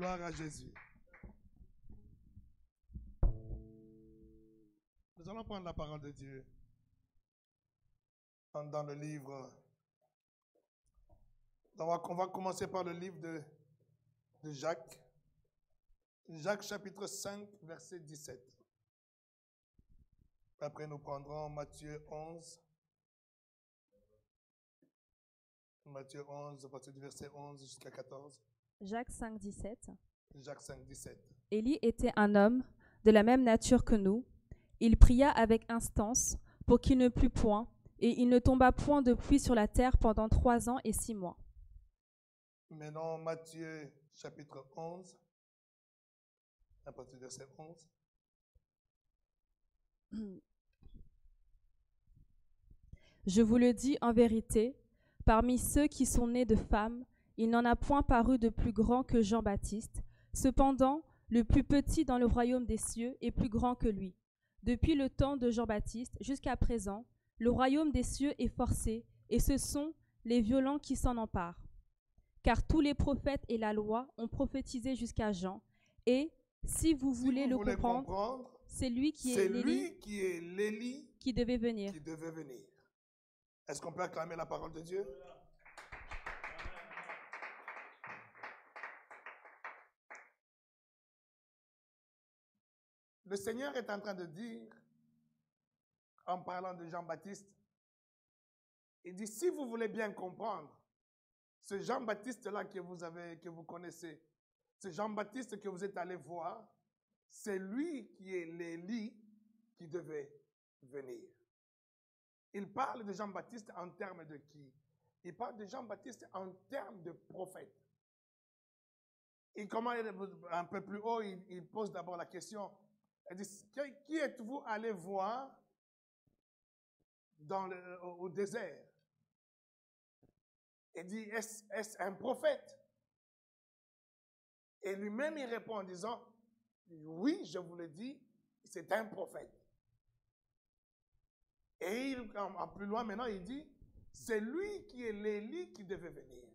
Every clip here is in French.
Gloire à Jésus. Nous allons prendre la parole de Dieu dans le livre. On va commencer par le livre de Jacques. Jacques chapitre 5, verset 17. Après, nous prendrons Matthieu 11. Matthieu 11, à partir du verset 11 jusqu'à 14. Jacques 5, 17. Jacques 5, 17. Élie était un homme de la même nature que nous. Il pria avec instance pour qu'il ne plût point, et il ne tomba point de pluie sur la terre pendant 3 ans et 6 mois. Maintenant, Matthieu chapitre 11, à partir du verset 11. Je vous le dis en vérité, parmi ceux qui sont nés de femmes, il n'en a point paru de plus grand que Jean-Baptiste. Cependant, le plus petit dans le royaume des cieux est plus grand que lui. Depuis le temps de Jean-Baptiste jusqu'à présent, le royaume des cieux est forcé, et ce sont les violents qui s'en emparent. Car tous les prophètes et la loi ont prophétisé jusqu'à Jean, et si vous voulez le comprendre, c'est lui qui est l'Élie qui devait venir. Est-ce qu'on peut acclamer la parole de Dieu? Le Seigneur est en train de dire, en parlant de Jean-Baptiste, il dit, si vous voulez bien comprendre, ce Jean-Baptiste-là que vous connaissez, ce Jean-Baptiste que vous êtes allé voir, c'est lui qui est l'Élie qui devait venir. Il parle de Jean-Baptiste en termes de qui? Il parle de Jean-Baptiste en termes de prophète. Et comment, un peu plus haut, il pose d'abord la question, il dit, qui êtes-vous allé voir au désert? Il dit, est-ce un prophète? Et lui-même, il répond en disant, oui, je vous le dis, c'est un prophète. Et en plus loin maintenant, il dit, c'est lui qui est l'Élie qui devait venir.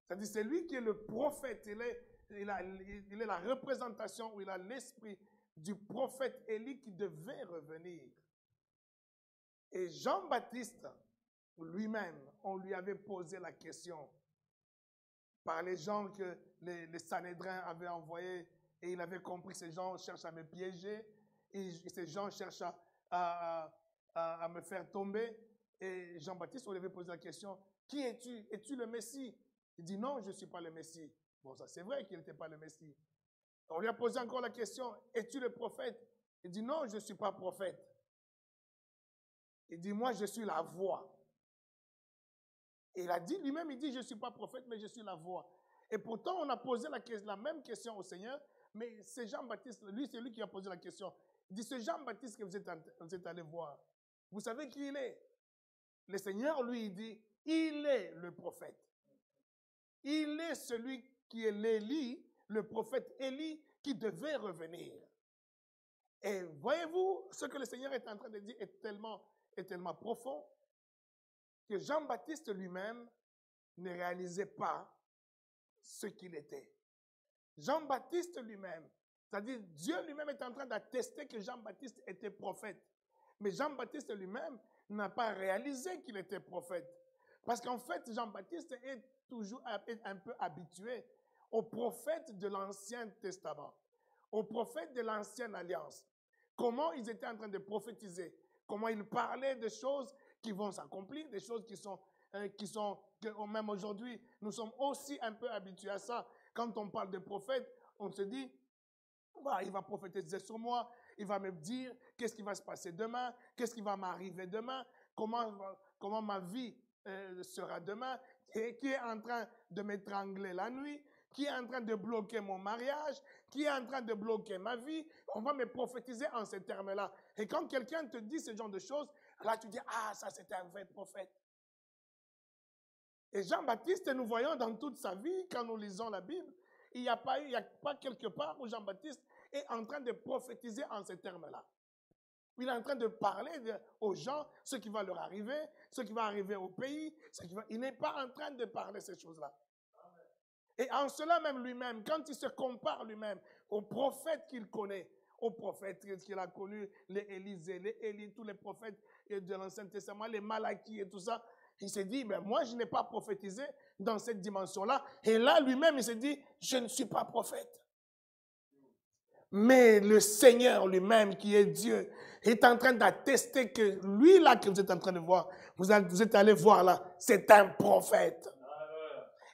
C'est-à-dire, c'est lui qui est le prophète. Il est la représentation, ou il a l'esprit du prophète Élie qui devait revenir. Et Jean-Baptiste, lui-même, on lui avait posé la question par les gens que les Sanhédrins avaient envoyés, et il avait compris que ces gens cherchent à me piéger, et ces gens cherchent à me faire tomber. Et Jean-Baptiste, on lui avait posé la question, qui es-tu? Es-tu le Messie? Il dit, non, je ne suis pas le Messie. Bon, ça c'est vrai qu'il n'était pas le Messie. On lui a posé encore la question, es-tu le prophète? Il dit, non, je ne suis pas prophète. Il dit, moi, je suis la voix. Et il a dit lui-même, il dit, je ne suis pas prophète, mais je suis la voix. Et pourtant, on a posé la même question au Seigneur, mais c'est Jean-Baptiste, lui, c'est lui qui a posé la question. Il dit, ce Jean-Baptiste que vous êtes allé voir, vous savez qui il est? Le Seigneur, lui, il dit, il est le prophète. Il est celui qui est l'Élie, le prophète Élie, qui devait revenir. Et voyez-vous, ce que le Seigneur est en train de dire est tellement profond que Jean-Baptiste lui-même ne réalisait pas ce qu'il était. Jean-Baptiste lui-même, c'est-à-dire Dieu lui-même est en train d'attester que Jean-Baptiste était prophète. Mais Jean-Baptiste lui-même n'a pas réalisé qu'il était prophète. Parce qu'en fait, Jean-Baptiste est un peu habitué aux prophètes de l'Ancien Testament, aux prophètes de l'Ancienne Alliance. Comment ils étaient en train de prophétiser, comment ils parlaient de choses qui vont s'accomplir, des choses que même aujourd'hui, nous sommes aussi un peu habitués à ça. Quand on parle de prophète, on se dit, bah, il va prophétiser sur moi, il va me dire qu'est-ce qui va se passer demain, qu'est-ce qui va m'arriver demain, comment ma vie sera demain, qui est en train de m'étrangler la nuit, qui est en train de bloquer mon mariage, qui est en train de bloquer ma vie. On va me prophétiser en ces termes-là. Et quand quelqu'un te dit ce genre de choses, là tu dis, ah, ça c'est un vrai prophète. Et Jean-Baptiste, nous voyons dans toute sa vie, quand nous lisons la Bible, il n'y a pas quelque part où Jean-Baptiste est en train de prophétiser en ces termes-là. Il est en train de parler aux gens ce qui va leur arriver, ce qui va arriver au pays. Il n'est pas en train de parler ces choses-là. Et en cela même lui-même, quand il se compare lui-même aux prophètes qu'il connaît, aux prophètes qu'il a connus, les Élisée, les Élie, tous les prophètes de l'Ancien Testament, les Malachie et tout ça, il s'est dit, mais moi je n'ai pas prophétisé dans cette dimension-là. Et là lui-même, il s'est dit, je ne suis pas prophète. Mais le Seigneur lui-même, qui est Dieu, est en train d'attester que lui là que vous êtes en train de voir, vous êtes allé voir là, c'est un prophète.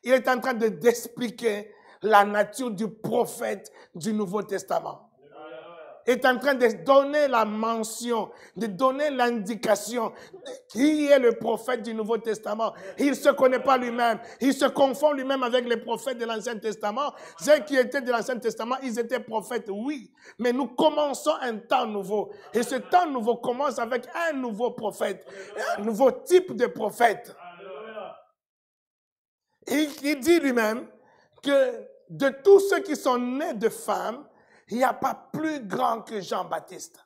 Il est en train d'expliquer la nature du prophète du Nouveau Testament. Il est en train de donner la mention, de donner l'indication de qui est le prophète du Nouveau Testament. Il ne se connaît pas lui-même. Il se confond lui-même avec les prophètes de l'Ancien Testament. Ceux qui étaient de l'Ancien Testament, ils étaient prophètes, oui. Mais nous commençons un temps nouveau. Et ce temps nouveau commence avec un nouveau prophète, un nouveau type de prophète. Et il dit lui-même que de tous ceux qui sont nés de femmes, il n'y a pas plus grand que Jean-Baptiste.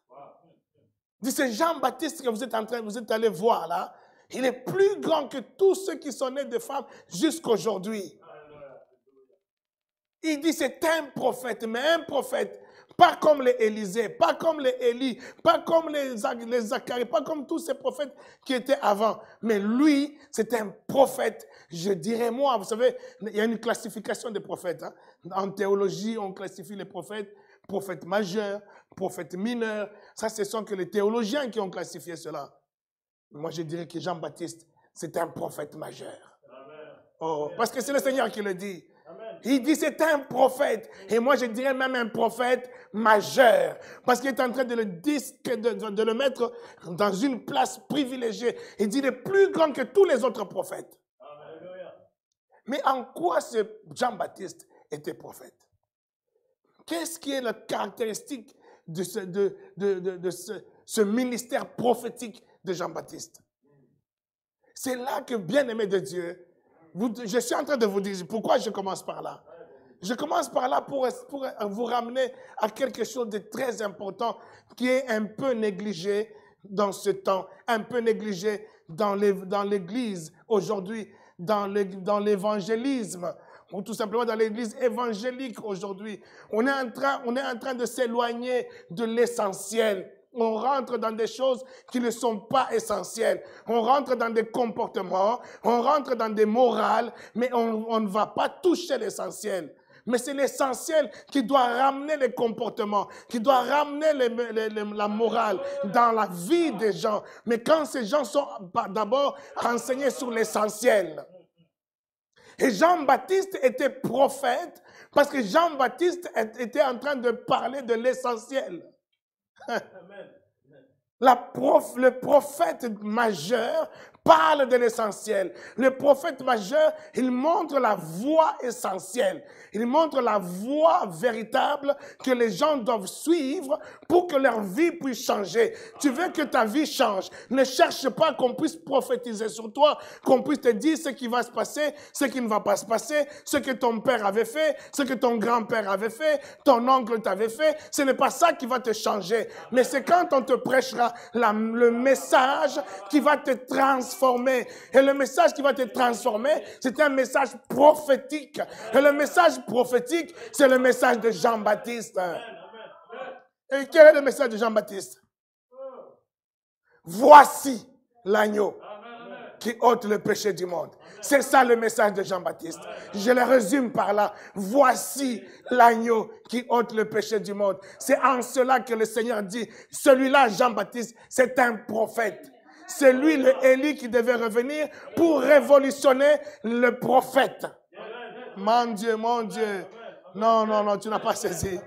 Il dit, c'est Jean-Baptiste que vous êtes allé voir là. Il est plus grand que tous ceux qui sont nés de femmes jusqu'aujourd'hui. Il dit, c'est un prophète, mais un prophète, pas comme les Élisée, pas comme les Élie, pas comme les Zacharie, pas comme tous ces prophètes qui étaient avant. Mais lui, c'est un prophète. Je dirais moi, vous savez, il y a une classification des prophètes. Hein. En théologie, on classifie les prophètes. Prophète majeur, prophète mineur. Ça, ce sont que les théologiens qui ont classifié cela. Moi, je dirais que Jean-Baptiste, c'est un prophète majeur. Oh, parce que c'est le Seigneur qui le dit. Il dit c'est un prophète. Et moi, je dirais même un prophète majeur. Parce qu'il est en train de le mettre dans une place privilégiée. Il dit il est plus grand que tous les autres prophètes. Mais en quoi ce Jean-Baptiste était prophète? Qu'est-ce qui est la caractéristique de ce ministère prophétique de Jean-Baptiste? C'est là que, bien-aimé de Dieu, je suis en train de vous dire, pourquoi je commence par là? Je commence par là pour vous ramener à quelque chose de très important qui est un peu négligé dans ce temps, un peu négligé dans l'Église aujourd'hui, dans l'évangélisme. Ou tout simplement dans l'église évangélique aujourd'hui. On est en train de s'éloigner de l'essentiel. On rentre dans des choses qui ne sont pas essentielles. On rentre dans des comportements, on rentre dans des morales, mais on ne va pas toucher l'essentiel. Mais c'est l'essentiel qui doit ramener les comportements, qui doit ramener la morale dans la vie des gens. Mais quand ces gens sont d'abord renseignés sur l'essentiel. Et Jean-Baptiste était prophète parce que Jean-Baptiste était en train de parler de l'essentiel. Le prophète majeur parle de l'essentiel. Le prophète majeur, il montre la voie essentielle. Il montre la voie véritable que les gens doivent suivre pour que leur vie puisse changer. Tu veux que ta vie change. Ne cherche pas qu'on puisse prophétiser sur toi, qu'on puisse te dire ce qui va se passer, ce qui ne va pas se passer, ce que ton père avait fait, ce que ton grand-père avait fait, ton oncle t'avait fait. Ce n'est pas ça qui va te changer. Mais c'est quand on te prêchera le message qui va te transformer. Et le message qui va te transformer, c'est un message prophétique. Et le message prophétique, c'est le message de Jean-Baptiste. Et quel est le message de Jean-Baptiste? Voici l'agneau qui ôte le péché du monde. C'est ça le message de Jean-Baptiste. Je le résume par là. Voici l'agneau qui ôte le péché du monde. C'est en cela que le Seigneur dit, celui-là, Jean-Baptiste, c'est un prophète. C'est lui, le Élie, qui devait revenir pour révolutionner le prophète. Mon Dieu, mon Dieu. Non, non, non, tu n'as pas saisi.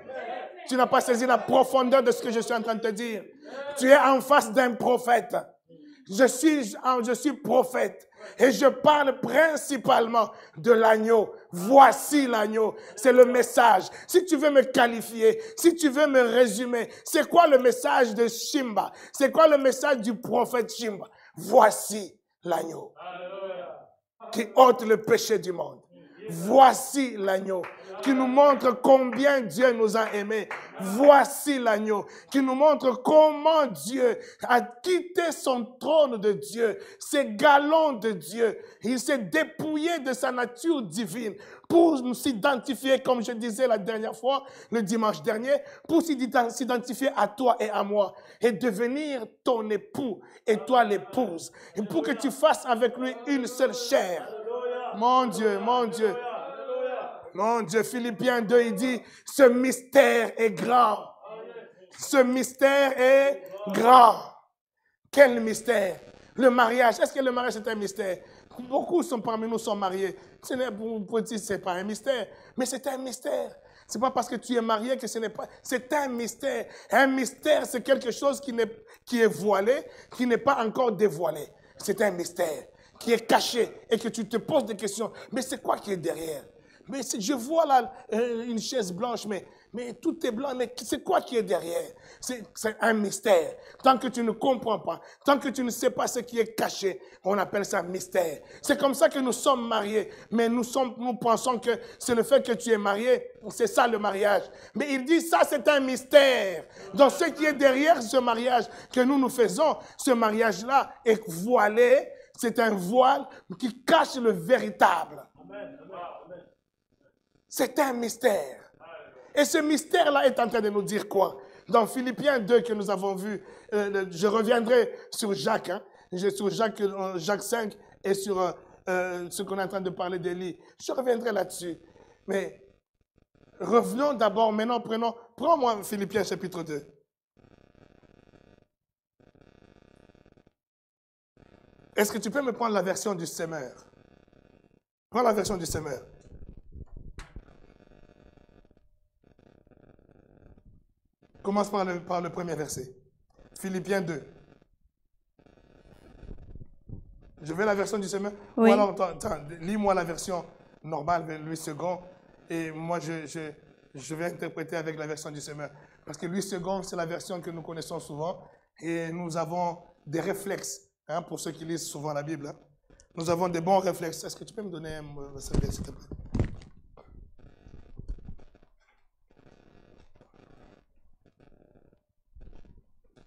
Tu n'as pas saisi la profondeur de ce que je suis en train de te dire. Tu es en face d'un prophète. Je suis prophète. Et je parle principalement de l'agneau. Voici l'agneau. C'est le message. Si tu veux me qualifier, si tu veux me résumer, c'est quoi le message de Shimba? C'est quoi le message du prophète Shimba? Voici l'agneau qui ôte le péché du monde. Voici l'agneau qui nous montre combien Dieu nous a aimés. Voici l'agneau qui nous montre comment Dieu a quitté son trône de Dieu, ses galons de Dieu. Il s'est dépouillé de sa nature divine pour nous s'identifier, comme je disais la dernière fois, le dimanche dernier, pour s'identifier à toi et à moi, et devenir ton époux et toi l'épouse, et pour que tu fasses avec lui une seule chair. Mon Dieu, mon Dieu. Mon Dieu, Philippiens 2, il dit, ce mystère est grand. Ce mystère est grand. Quel mystère? Le mariage, est-ce que le mariage est un mystère? Beaucoup parmi nous sont mariés. Vous pouvez dire que ce n'est pas un mystère, mais c'est un mystère. Ce n'est pas parce que tu es marié que ce n'est pas... C'est un mystère. Un mystère, c'est quelque chose qui est voilé, qui n'est pas encore dévoilé. C'est un mystère qui est caché et que tu te poses des questions. Mais c'est quoi qui est derrière? Mais je vois là une chaise blanche, mais tout est blanc, mais c'est quoi qui est derrière? C'est un mystère. Tant que tu ne comprends pas, tant que tu ne sais pas ce qui est caché, on appelle ça mystère. C'est comme ça que nous sommes mariés, mais nous pensons que c'est le fait que tu es marié, c'est ça le mariage. Mais il dit ça, c'est un mystère. Donc ce qui est derrière ce mariage que nous faisons, ce mariage-là est voilé, c'est un voile qui cache le véritable. Amen. C'est un mystère. Et ce mystère-là est en train de nous dire quoi? Dans Philippiens 2 que nous avons vu, je reviendrai sur Jacques, sur Jacques 5 et sur ce qu'on est en train de parler d'Élie. Je reviendrai là-dessus. Mais revenons d'abord, maintenant prends-moi Philippiens chapitre 2. Est-ce que tu peux me prendre la version du semeur? Prends la version du semeur. Commence par le premier verset. Philippiens 2. Je veux la version du semeur. Oui. Ou alors, lis-moi la version normale, Louis II, et moi je vais interpréter avec la version du semeur. Parce que Louis II, c'est la version que nous connaissons souvent, et nous avons des réflexes, pour ceux qui lisent souvent la Bible. Nous avons des bons réflexes. Est-ce que tu peux me donner un serviette, s'il te plaît?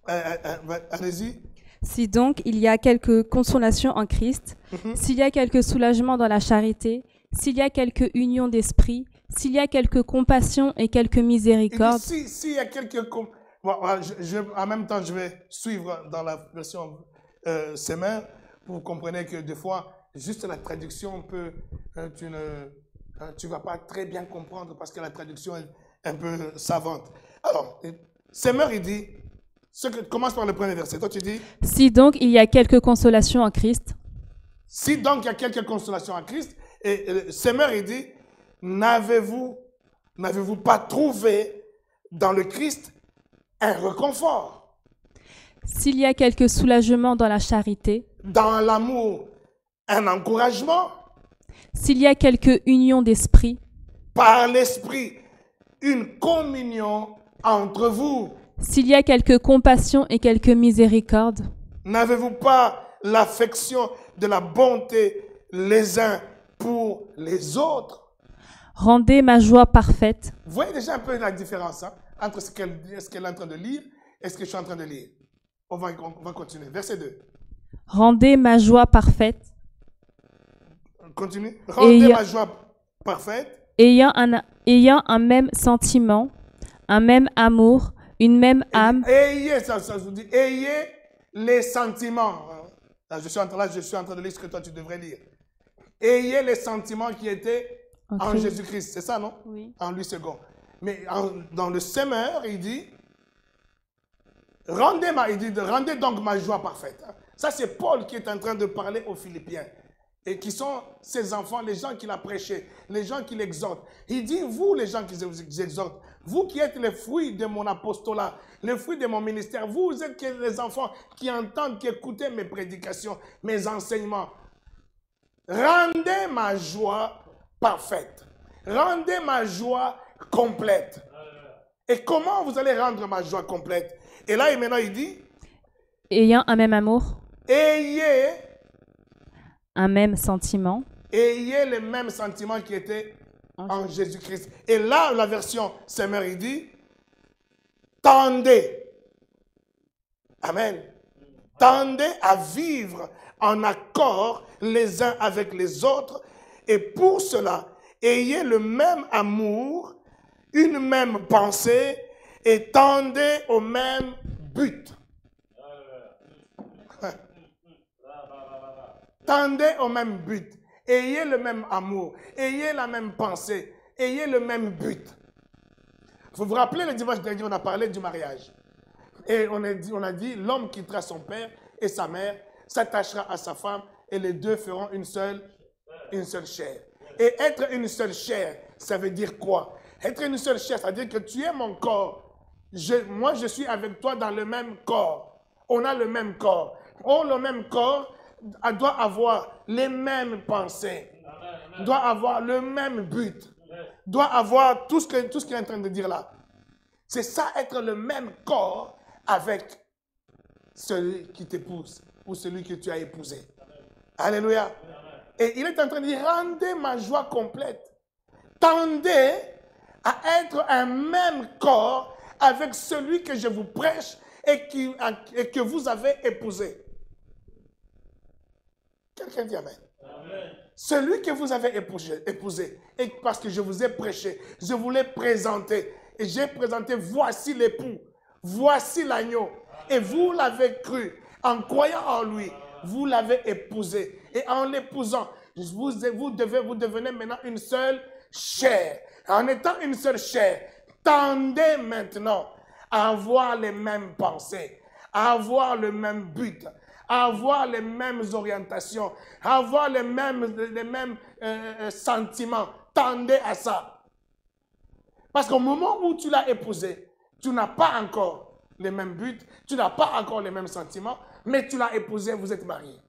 Allez-y. Si donc il y a quelque consolation en Christ, s'il y a quelque soulagement dans la charité, s'il y a quelque union d'esprit, s'il y a quelque compassion et quelque miséricorde. S'il y a quelque... en même temps, je vais suivre dans la version semeur, pour que vous compreniez que des fois, juste la traduction peut... tu ne vas pas très bien comprendre parce que la traduction est un peu savante. Alors, semeur, il dit... Commence par le premier verset. Toi, tu dis... Si donc il y a quelque consolation en Christ. Si donc il y a quelque consolation en Christ, et semeur, il dit, n'avez-vous pas trouvé dans le Christ un réconfort? S'il y a quelque soulagement dans la charité. Dans l'amour, un encouragement. S'il y a quelque union d'esprit. Par l'esprit, une communion entre vous. S'il y a quelque compassion et quelque miséricorde. N'avez-vous pas l'affection de la bonté les uns pour les autres? Rendez ma joie parfaite. Vous voyez déjà un peu la différence entre ce qu'elle est en train de lire et ce que je suis en train de lire. On va continuer. Verset 2. Rendez ma joie parfaite. Continue. Rendez ma joie parfaite. Ayant un même sentiment, un même amour, une même âme. Ayez, ça vous dit, ayez les sentiments. Là, je suis en train de lire ce que toi tu devrais lire. Ayez les sentiments qui étaient en Jésus-Christ. C'est ça, non? Oui. En Louis II. Mais dans le semeur, il dit, rendez donc ma joie parfaite. Ça, c'est Paul qui est en train de parler aux Philippiens. Et qui sont ses enfants, les gens qu'il a prêchés, les gens qui l'exhortent. Il dit, vous, les gens qui vous exhortent, vous qui êtes les fruits de mon apostolat, les fruits de mon ministère, vous êtes les enfants qui entendent, qui écoutent mes prédications, mes enseignements. Rendez ma joie parfaite. Rendez ma joie complète. Et comment vous allez rendre ma joie complète? Et là, maintenant, il dit... Ayant un même amour. Ayez... un même sentiment. Ayez les mêmes sentiments qui étaient en Jésus-Christ. Et là, la version semeur, il dit, tendez. Amen. Tendez à vivre en accord les uns avec les autres. Et pour cela, ayez le même amour, une même pensée et tendez au même but. Tendez au même but. Ayez le même amour. Ayez la même pensée. Ayez le même but. Vous vous rappelez, le dimanche dernier, on a parlé du mariage. Et on a dit, l'homme quittera son père et sa mère, s'attachera à sa femme, et les deux feront une seule chair. Et être une seule chair, ça veut dire quoi? Être une seule chair, ça veut dire que tu es mon corps. Moi, je suis avec toi dans le même corps. On a le même corps. Le même corps doit avoir les mêmes pensées, doit avoir le même but, doit avoir tout ce qu'il est en train de dire là. C'est ça, être le même corps avec celui qui t'épouse ou celui que tu as épousé. Alléluia. Et il est en train de dire, rendez ma joie complète. Tendez à être un même corps avec celui que je vous prêche et que vous avez épousé. Quelqu'un dit amen. Amen. Celui que vous avez épousé, et parce que je vous ai prêché, je vous l'ai présenté, et j'ai présenté, voici l'époux, voici l'agneau, et vous l'avez cru, en croyant en lui, vous l'avez épousé, et en l'épousant, vous devenez maintenant une seule chair. En étant une seule chair, tendez maintenant à avoir les mêmes pensées, à avoir le même but, à avoir les mêmes orientations, à avoir les mêmes sentiments. Tendez à ça. Parce qu'au moment où tu l'as épousé, tu n'as pas encore les mêmes buts, tu n'as pas encore les mêmes sentiments, mais tu l'as épousé, vous êtes mariés.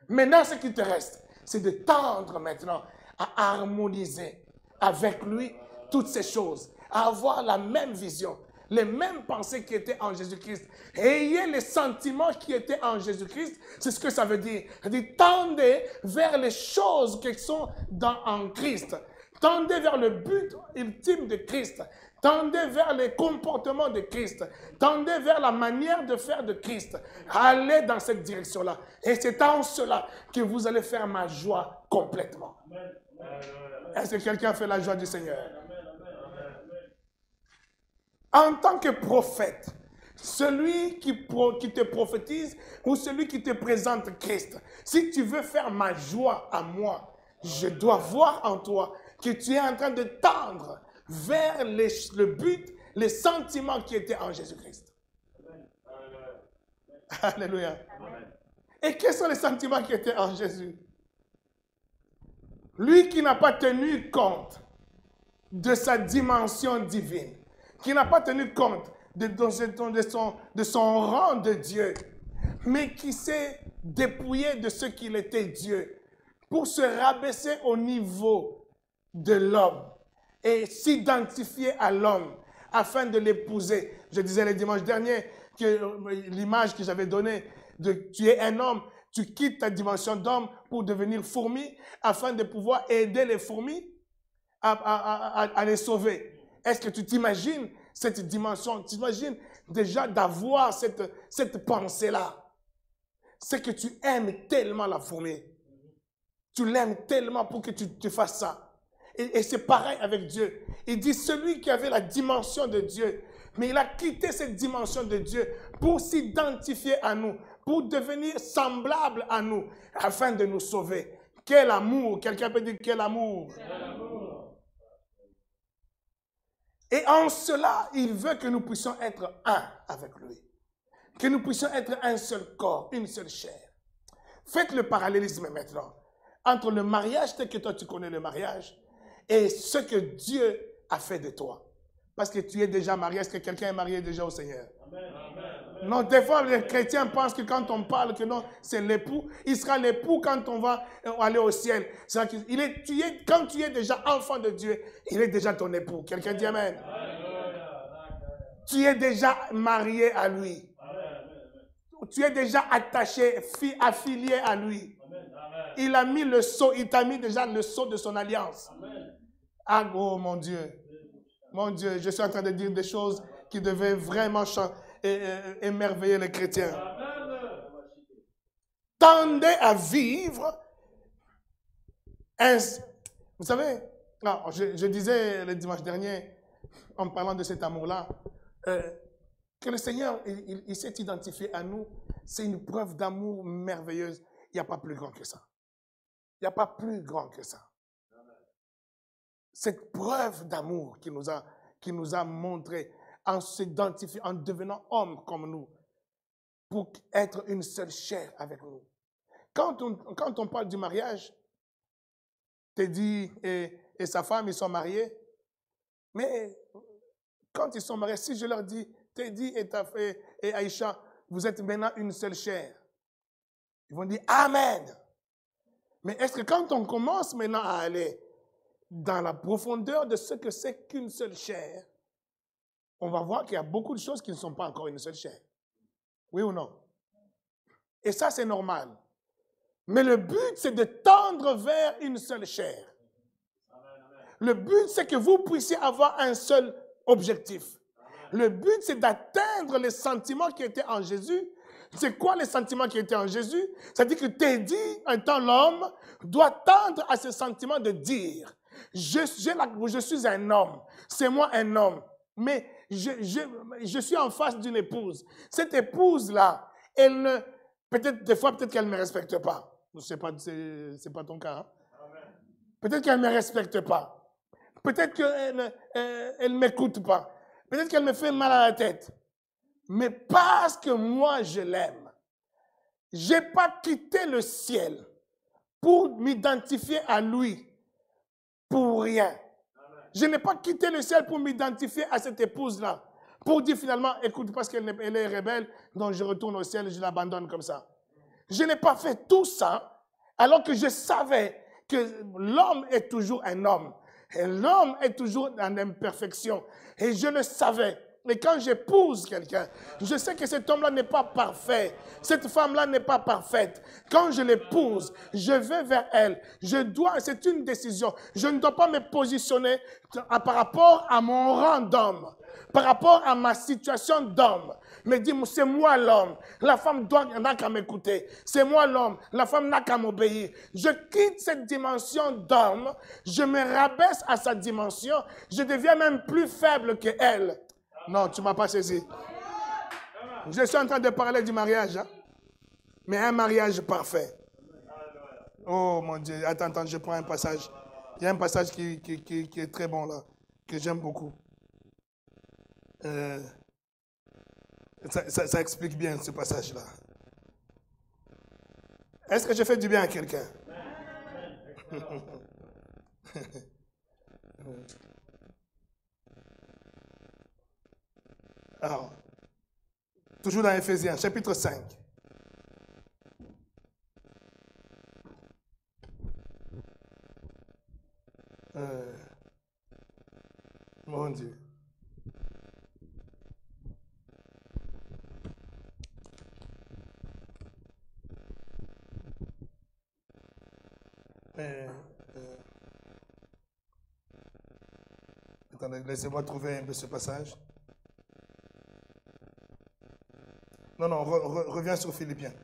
Maintenant, ce qui te reste, c'est de tendre maintenant à harmoniser avec lui toutes ces choses, à avoir la même vision, les mêmes pensées qui étaient en Jésus-Christ. Ayez les sentiments qui étaient en Jésus-Christ, c'est ce que ça veut dire. Ça veut dire, tendez vers les choses qui sont en Christ. Tendez vers le but ultime de Christ. Tendez vers les comportements de Christ. Tendez vers la manière de faire de Christ. Allez dans cette direction-là. Et c'est en cela que vous allez faire ma joie complètement. Est-ce que quelqu'un fait la joie du Seigneur? En tant que prophète, celui qui te prophétise ou celui qui te présente Christ, si tu veux faire ma joie à moi, je dois voir en toi que tu es en train de tendre vers le but, les sentiments qui étaient en Jésus-Christ. Alléluia. Et quels sont les sentiments qui étaient en Jésus? Lui qui n'a pas tenu compte de sa dimension divine, qui n'a pas tenu compte de son rang de Dieu, mais qui s'est dépouillé de ce qu'il était Dieu pour se rabaisser au niveau de l'homme et s'identifier à l'homme afin de l'épouser. Je disais le dimanche dernier que l'image que j'avais donnée de tu es un homme, tu quittes ta dimension d'homme pour devenir fourmi afin de pouvoir aider les fourmis à les sauver. Est-ce que tu t'imagines cette dimension? Tu t'imagines déjà d'avoir cette pensée-là? C'est que tu aimes tellement la fourmi. Tu l'aimes tellement pour que tu fasses ça. Et c'est pareil avec Dieu. Il dit celui qui avait la dimension de Dieu, mais il a quitté cette dimension de Dieu pour s'identifier à nous, pour devenir semblable à nous, afin de nous sauver. Quel amour! Quelqu'un peut dire quel amour! Quel amour! Et en cela, il veut que nous puissions être un avec lui. Que nous puissions être un seul corps, une seule chair. Faites le parallélisme maintenant entre le mariage tel que toi tu connais le mariage et ce que Dieu a fait de toi. Parce que tu es déjà marié. Est-ce que quelqu'un est marié déjà au Seigneur? Amen. Non, des fois, les chrétiens pensent que quand on parle que non, c'est l'époux. Il sera l'époux quand on va aller au ciel. Quand tu es déjà enfant de Dieu, il est déjà ton époux. Quelqu'un dit Amen. Tu es déjà marié à lui. Tu es déjà attaché, affilié à lui. Il a mis le sceau, il t'a mis déjà le sceau de son alliance. Ah, oh mon Dieu. Mon Dieu, je suis en train de dire des choses qui devaient vraiment émerveiller les chrétiens. Tendez à vivre. Vous savez, Alors, je disais le dimanche dernier, en parlant de cet amour-là, que le Seigneur, il s'est identifié à nous. C'est une preuve d'amour merveilleuse. Il n'y a pas plus grand que ça. Il n'y a pas plus grand que ça. Cette preuve d'amour qu'il nous a montré en s'identifiant, en devenant homme comme nous, pour être une seule chair avec nous. Quand on parle du mariage, Teddy et sa femme, ils sont mariés. Mais quand ils sont mariés, si je leur dis, Teddy et Aïcha, vous êtes maintenant une seule chair, ils vont dire Amen. Mais est-ce que quand on commence maintenant à aller dans la profondeur de ce que c'est qu'une seule chair, on va voir qu'il y a beaucoup de choses qui ne sont pas encore une seule chair. Oui ou non? Et ça, c'est normal. Mais le but, c'est de tendre vers une seule chair. Le but, c'est que vous puissiez avoir un seul objectif. Le but, c'est d'atteindre les sentiments qui étaient en Jésus. C'est quoi les sentiments qui étaient en Jésus? C'est-à-dire que Teddy, étant l'homme, doit tendre à ce sentiment de dire, je suis un homme, c'est moi un homme, mais je suis en face d'une épouse. Cette épouse-là, peut-être des fois, peut-être qu'elle ne me respecte pas. C'est pas ton cas. Hein? Peut-être qu'elle ne me respecte pas. Peut-être qu'elle ne m'écoute pas. Peut-être qu'elle me fait mal à la tête. Mais parce que moi, je l'aime, je n'ai pas quitté le ciel pour m'identifier à lui pour rien. Je n'ai pas quitté le ciel pour m'identifier à cette épouse-là. Pour dire finalement, écoute, parce qu'elle est rebelle, donc je retourne au ciel et je l'abandonne comme ça. Je n'ai pas fait tout ça alors que je savais que l'homme est toujours un homme. Et l'homme est toujours en imperfection. Et je le savais. Et quand j'épouse quelqu'un, je sais que cet homme-là n'est pas parfait. Cette femme-là n'est pas parfaite. Quand je l'épouse, je vais vers elle. C'est une décision. Je ne dois pas me positionner par rapport à mon rang d'homme, par rapport à ma situation d'homme. Mais dis, c'est moi l'homme. La femme n'a qu'à m'écouter. C'est moi l'homme. La femme n'a qu'à m'obéir. Je quitte cette dimension d'homme. Je me rabaisse à sa dimension. Je deviens même plus faible qu'elle. Non, tu ne m'as pas saisi. Je suis en train de parler du mariage. Hein? Mais un mariage parfait. Oh mon Dieu. Attends, je prends un passage. Il y a un passage qui est très bon là. Que j'aime beaucoup. Ça explique bien ce passage-là. Est-ce que je fais du bien à quelqu'un? Alors, toujours dans Éphésiens, chapitre 5. Mon Dieu. Attendez, laissez-moi trouver un peu ce passage. Non, reviens sur Philippiens.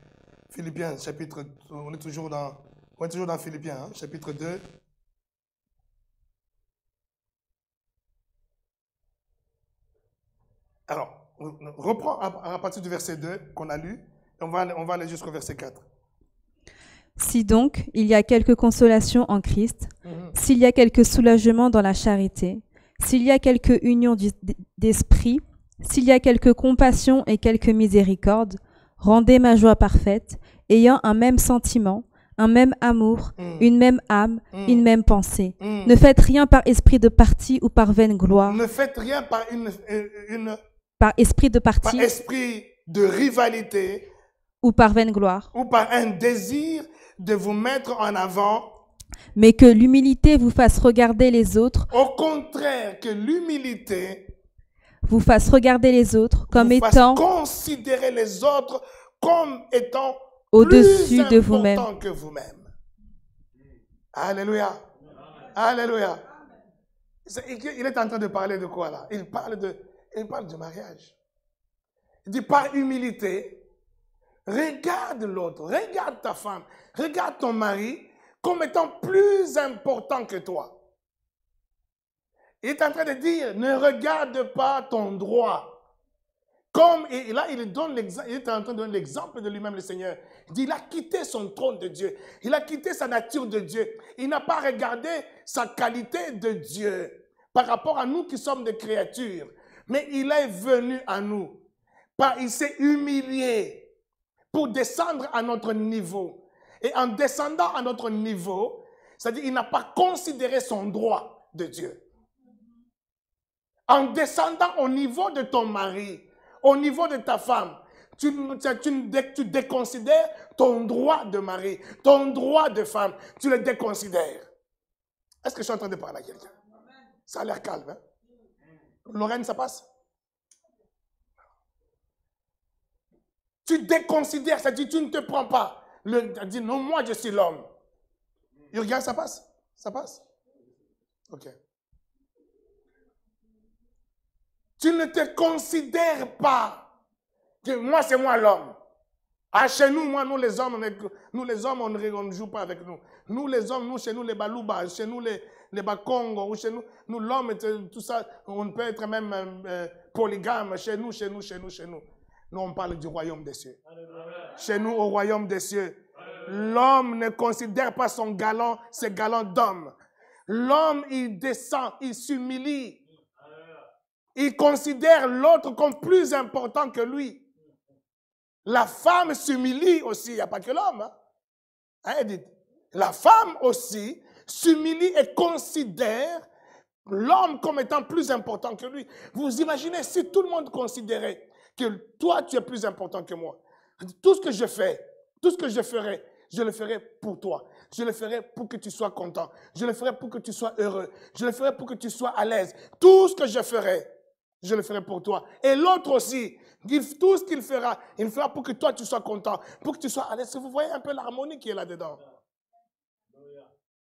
Philippiens, chapitre... On est toujours dans Philippiens, hein, chapitre 2. Alors, reprends à partir du verset 2 qu'on a lu, et on va aller jusqu'au verset 4. Si donc, il y a quelque consolation en Christ, s'il y a quelque soulagement dans la charité, s'il y a quelque union d'esprit, s'il y a quelque compassion et quelque miséricorde, rendez ma joie parfaite, ayant un même sentiment, un même amour, une même âme, une même pensée. Ne faites rien par esprit de parti ou par vaine gloire. Ne faites rien par par esprit de parti. Par esprit de rivalité. Ou par vaine gloire. Ou par un désir de vous mettre en avant. Mais que l'humilité vous fasse regarder les autres. Au contraire, que l'humilité vous fasse regarder les autres comme étant, considérer les autres comme étant au-dessus de vous-même. Que vous-même. Alléluia. Alléluia. Il est en train de parler de quoi là? Il parle du mariage. Il dit par humilité, regarde l'autre, regarde ta femme, regarde ton mari comme étant plus important que toi. Il est en train de dire, ne regarde pas ton droit. Comme, et là, il est en train de donner l'exemple de lui-même, le Seigneur. Il dit, il a quitté son trône de Dieu. Il a quitté sa nature de Dieu. Il n'a pas regardé sa qualité de Dieu par rapport à nous qui sommes des créatures. Mais il est venu à nous. Il s'est humilié pour descendre à notre niveau. Et en descendant à notre niveau, c'est-à-dire il n'a pas considéré son droit de Dieu. En descendant au niveau de ton mari, au niveau de ta femme, tu déconsidères ton droit de mari, ton droit de femme, tu le déconsidères. Est-ce que je suis en train de parler à quelqu'un? Ça a l'air calme, hein? Lorraine, ça passe? Tu déconsidères, c'est-à-dire tu ne te prends pas. Tu dis non, moi je suis l'homme. Et regarde, ça passe? Ça passe? Ok. Tu ne te considères pas que moi, c'est moi l'homme. Ah, chez nous, nous les hommes, on ne joue pas avec nous. Nous les hommes, chez nous les balouba, chez nous les bakongo, ou chez nous l'homme, tout ça, on peut être même polygame. Chez nous. Nous, on parle du royaume des cieux. Alléluia. Chez nous, au royaume des cieux, l'homme ne considère pas ses galons d'homme. L'homme, il descend, il s'humilie. Il considère l'autre comme plus important que lui. La femme s'humilie aussi, il n'y a pas que l'homme. Hein, Edith? La femme aussi s'humilie et considère l'homme comme étant plus important que lui. Vous imaginez si tout le monde considérait que toi, tu es plus important que moi. Tout ce que je fais, tout ce que je ferai, je le ferai pour toi. Je le ferai pour que tu sois content. Je le ferai pour que tu sois heureux. Je le ferai pour que tu sois à l'aise. Tout ce que je le ferai pour toi. Et l'autre aussi, tout ce qu'il fera, il fera pour que toi tu sois content, pour que tu sois à l'aise. Vous voyez un peu l'harmonie qui est là-dedans.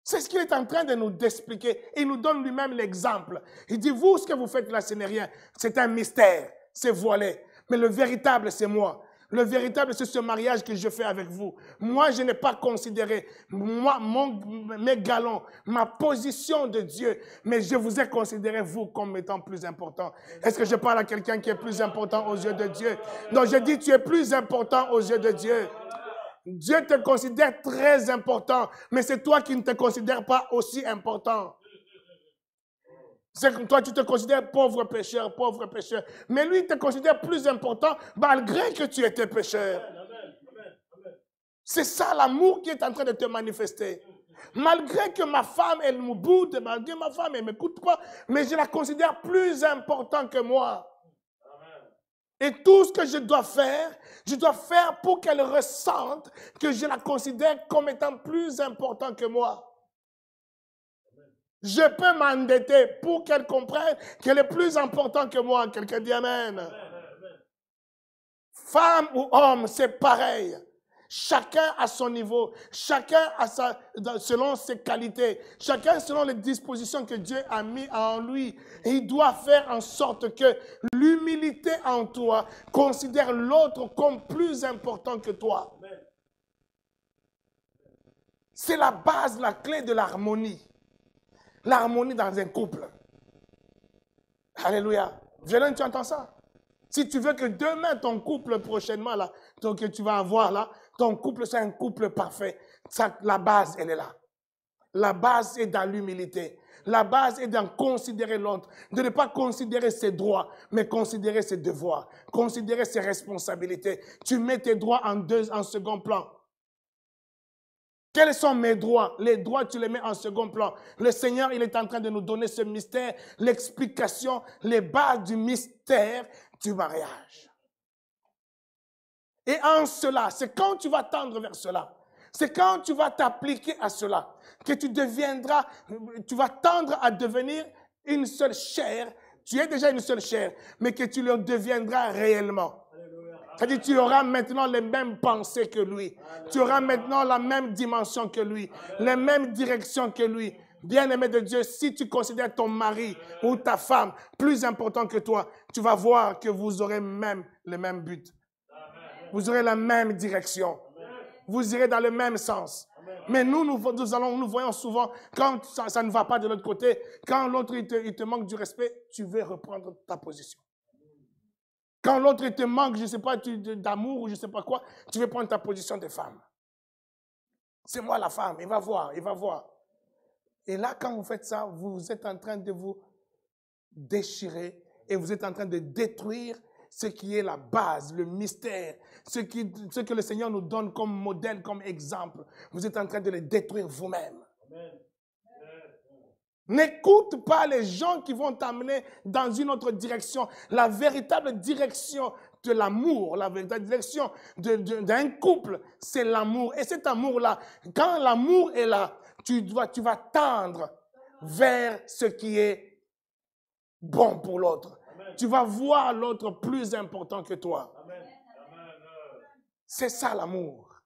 C'est ce qu'il est en train de nous expliquer. Il nous donne lui-même l'exemple. Il dit, vous, ce que vous faites là, ce n'est rien. C'est un mystère. C'est voilé. Mais le véritable, c'est moi. Le véritable, c'est ce mariage que je fais avec vous. Moi, je n'ai pas considéré mes galons, ma position de Dieu, mais je vous ai considéré, vous, comme étant plus important. Est-ce que je parle à quelqu'un qui est plus important aux yeux de Dieu? Donc, je dis, tu es plus important aux yeux de Dieu. Dieu te considère très important, mais c'est toi qui ne te considères pas aussi important. C'est que toi, tu te considères pauvre pécheur. Mais lui, il te considère plus important malgré que tu étais pécheur. C'est ça l'amour qui est en train de te manifester. Malgré que ma femme, elle me boude, malgré ma femme, elle ne m'écoute pas, mais je la considère plus importante que moi. Et tout ce que je dois faire pour qu'elle ressente que je la considère comme étant plus importante que moi. Je peux m'endetter pour qu'elle comprenne qu'elle est plus importante que moi. Quelqu'un dit Amen. Femme ou homme, c'est pareil. Chacun à son niveau. Chacun selon ses qualités. Chacun selon les dispositions que Dieu a mis en lui. Et il doit faire en sorte que l'humilité en toi considère l'autre comme plus important que toi. C'est la base, la clé de l'harmonie. L'harmonie dans un couple. Alléluia. Violène, tu entends ça? Si tu veux que demain, ton couple prochainement, là, que tu vas avoir là, ton couple soit un couple parfait, la base, elle est là. La base est dans l'humilité. La base est dans considérer l'autre. De ne pas considérer ses droits, mais considérer ses devoirs. Considérer ses responsabilités. Tu mets tes droits en second plan. Quels sont mes droits? Les droits, tu les mets en second plan. Le Seigneur, il est en train de nous donner ce mystère, l'explication, les bases du mystère du mariage. Et en cela, c'est quand tu vas tendre vers cela, c'est quand tu vas t'appliquer à cela, que tu vas tendre à devenir une seule chair. Tu es déjà une seule chair, mais que tu le deviendras réellement. C'est-à-dire, tu auras maintenant les mêmes pensées que lui. Tu auras maintenant la même dimension que lui, les mêmes directions que lui. Bien-aimé de Dieu, si tu considères ton mari ou ta femme plus important que toi, tu vas voir que vous aurez même le même but. Vous aurez la même direction. Vous irez dans le même sens. Mais nous voyons souvent, quand ça ne va pas de l'autre côté, quand l'autre il te manque du respect, tu veux reprendre ta position. Quand l'autre il te manque, je ne sais pas, d'amour ou je ne sais pas quoi, tu veux prendre ta position de femme. C'est moi la femme, il va voir. Et là, quand vous faites ça, vous êtes en train de vous déchirer et vous êtes en train de détruire ce qui est la base, le mystère, ce que le Seigneur nous donne comme modèle, comme exemple. Vous êtes en train de le détruire vous-même. N'écoute pas les gens qui vont t'amener dans une autre direction. La véritable direction de l'amour, la véritable direction d'un couple, c'est l'amour. Et cet amour-là, quand l'amour est là, tu vas tendre vers ce qui est bon pour l'autre. Tu vas voir l'autre plus important que toi. C'est ça l'amour.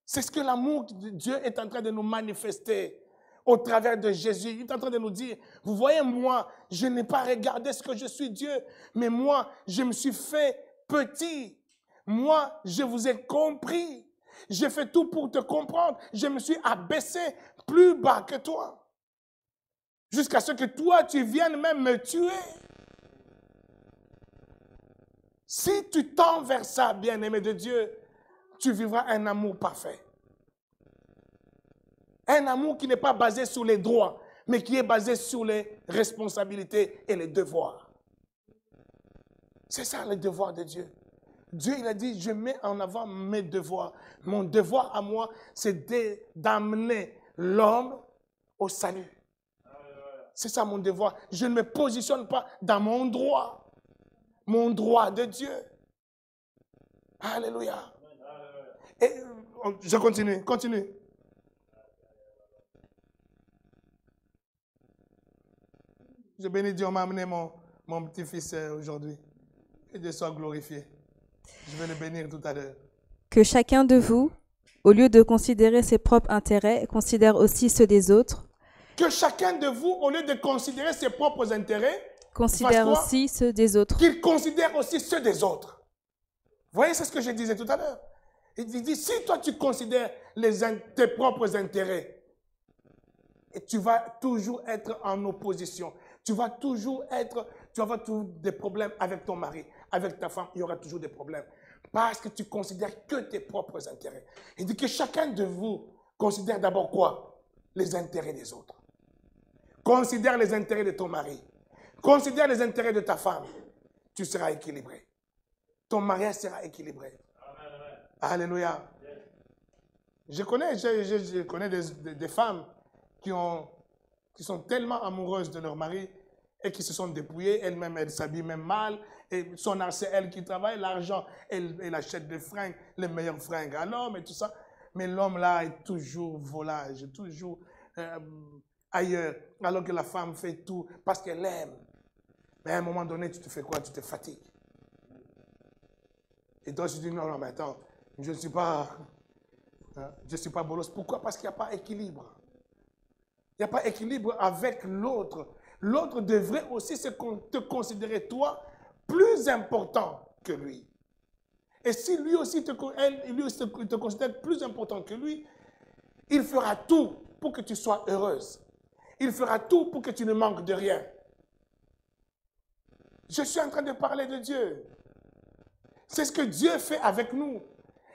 C'est ce que l'amour de Dieu est en train de nous manifester au travers de Jésus. Il est en train de nous dire, vous voyez, moi, je n'ai pas regardé ce que je suis Dieu, mais moi, je me suis fait petit. Moi, je vous ai compris. J'ai fait tout pour te comprendre. Je me suis abaissé plus bas que toi. Jusqu'à ce que toi, tu viennes même me tuer. Si tu tends vers ça, bien-aimé de Dieu, tu vivras un amour parfait. Un amour qui n'est pas basé sur les droits, mais qui est basé sur les responsabilités et les devoirs. C'est ça le devoir de Dieu. Dieu, il a dit, je mets en avant mes devoirs. Mon devoir à moi, c'est d'amener l'homme au salut. C'est ça mon devoir. Je ne me positionne pas dans mon droit de Dieu. Alléluia. Et je continue. Je bénis Dieu, on m'a amené mon petit-fils aujourd'hui. Que Dieu soit glorifié. Je vais le bénir tout à l'heure. Que chacun de vous, au lieu de considérer ses propres intérêts, considère aussi ceux des autres. Que chacun de vous, au lieu de considérer ses propres intérêts, considère aussi ceux des autres. Qu'il considère aussi ceux des autres. Vous voyez, c'est ce que je disais tout à l'heure. Il dit, si toi tu considères tes propres intérêts, et tu vas toujours être en opposition. Tu vas toujours avoir des problèmes avec ton mari, avec ta femme, il y aura toujours des problèmes. Parce que tu considères que tes propres intérêts. Il dit que chacun de vous considère d'abord quoi? Les intérêts des autres. Considère les intérêts de ton mari. Considère les intérêts de ta femme. Tu seras équilibré. Ton mariage sera équilibré. Amen. Alléluia. Je connais des femmes qui sont tellement amoureuses de leur mari et qui se sont dépouillées. Elles-mêmes, elles s'habillent même mal. Et son art, c'est elle qui travaille. L'argent, elle achète des fringues, les meilleures fringues à l'homme et tout ça. Mais l'homme là est toujours volage, toujours ailleurs. Alors que la femme fait tout parce qu'elle aime. Mais à un moment donné, tu te fais quoi? Tu te fatigues. Et toi, tu dis non, mais attends, je ne suis pas bolos. Pourquoi? Parce qu'il n'y a pas équilibre. Il n'y a pas équilibre avec l'autre. L'autre devrait aussi te considérer, toi, plus important que lui. Et si lui aussi te considère plus important que lui, il fera tout pour que tu sois heureuse. Il fera tout pour que tu ne manques de rien. Je suis en train de parler de Dieu. C'est ce que Dieu fait avec nous.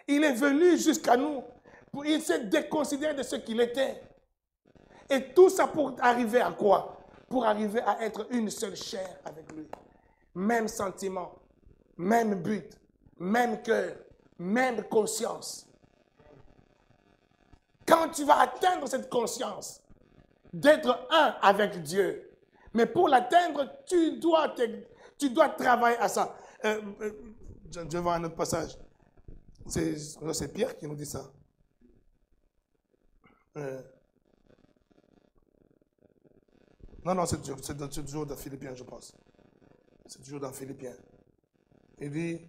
Il est venu jusqu'à nous. Il s'est déconsidéré de ce qu'il était. Et tout ça pour arriver à quoi? Pour arriver à être une seule chair avec lui. Même sentiment, même but, même cœur, même conscience. Quand tu vas atteindre cette conscience d'être un avec Dieu, mais pour l'atteindre, tu dois travailler à ça. Je vois un autre passage. C'est Pierre qui nous dit ça. Non, c'est toujours dans Philippiens, je pense. C'est toujours dans Philippiens. Il dit,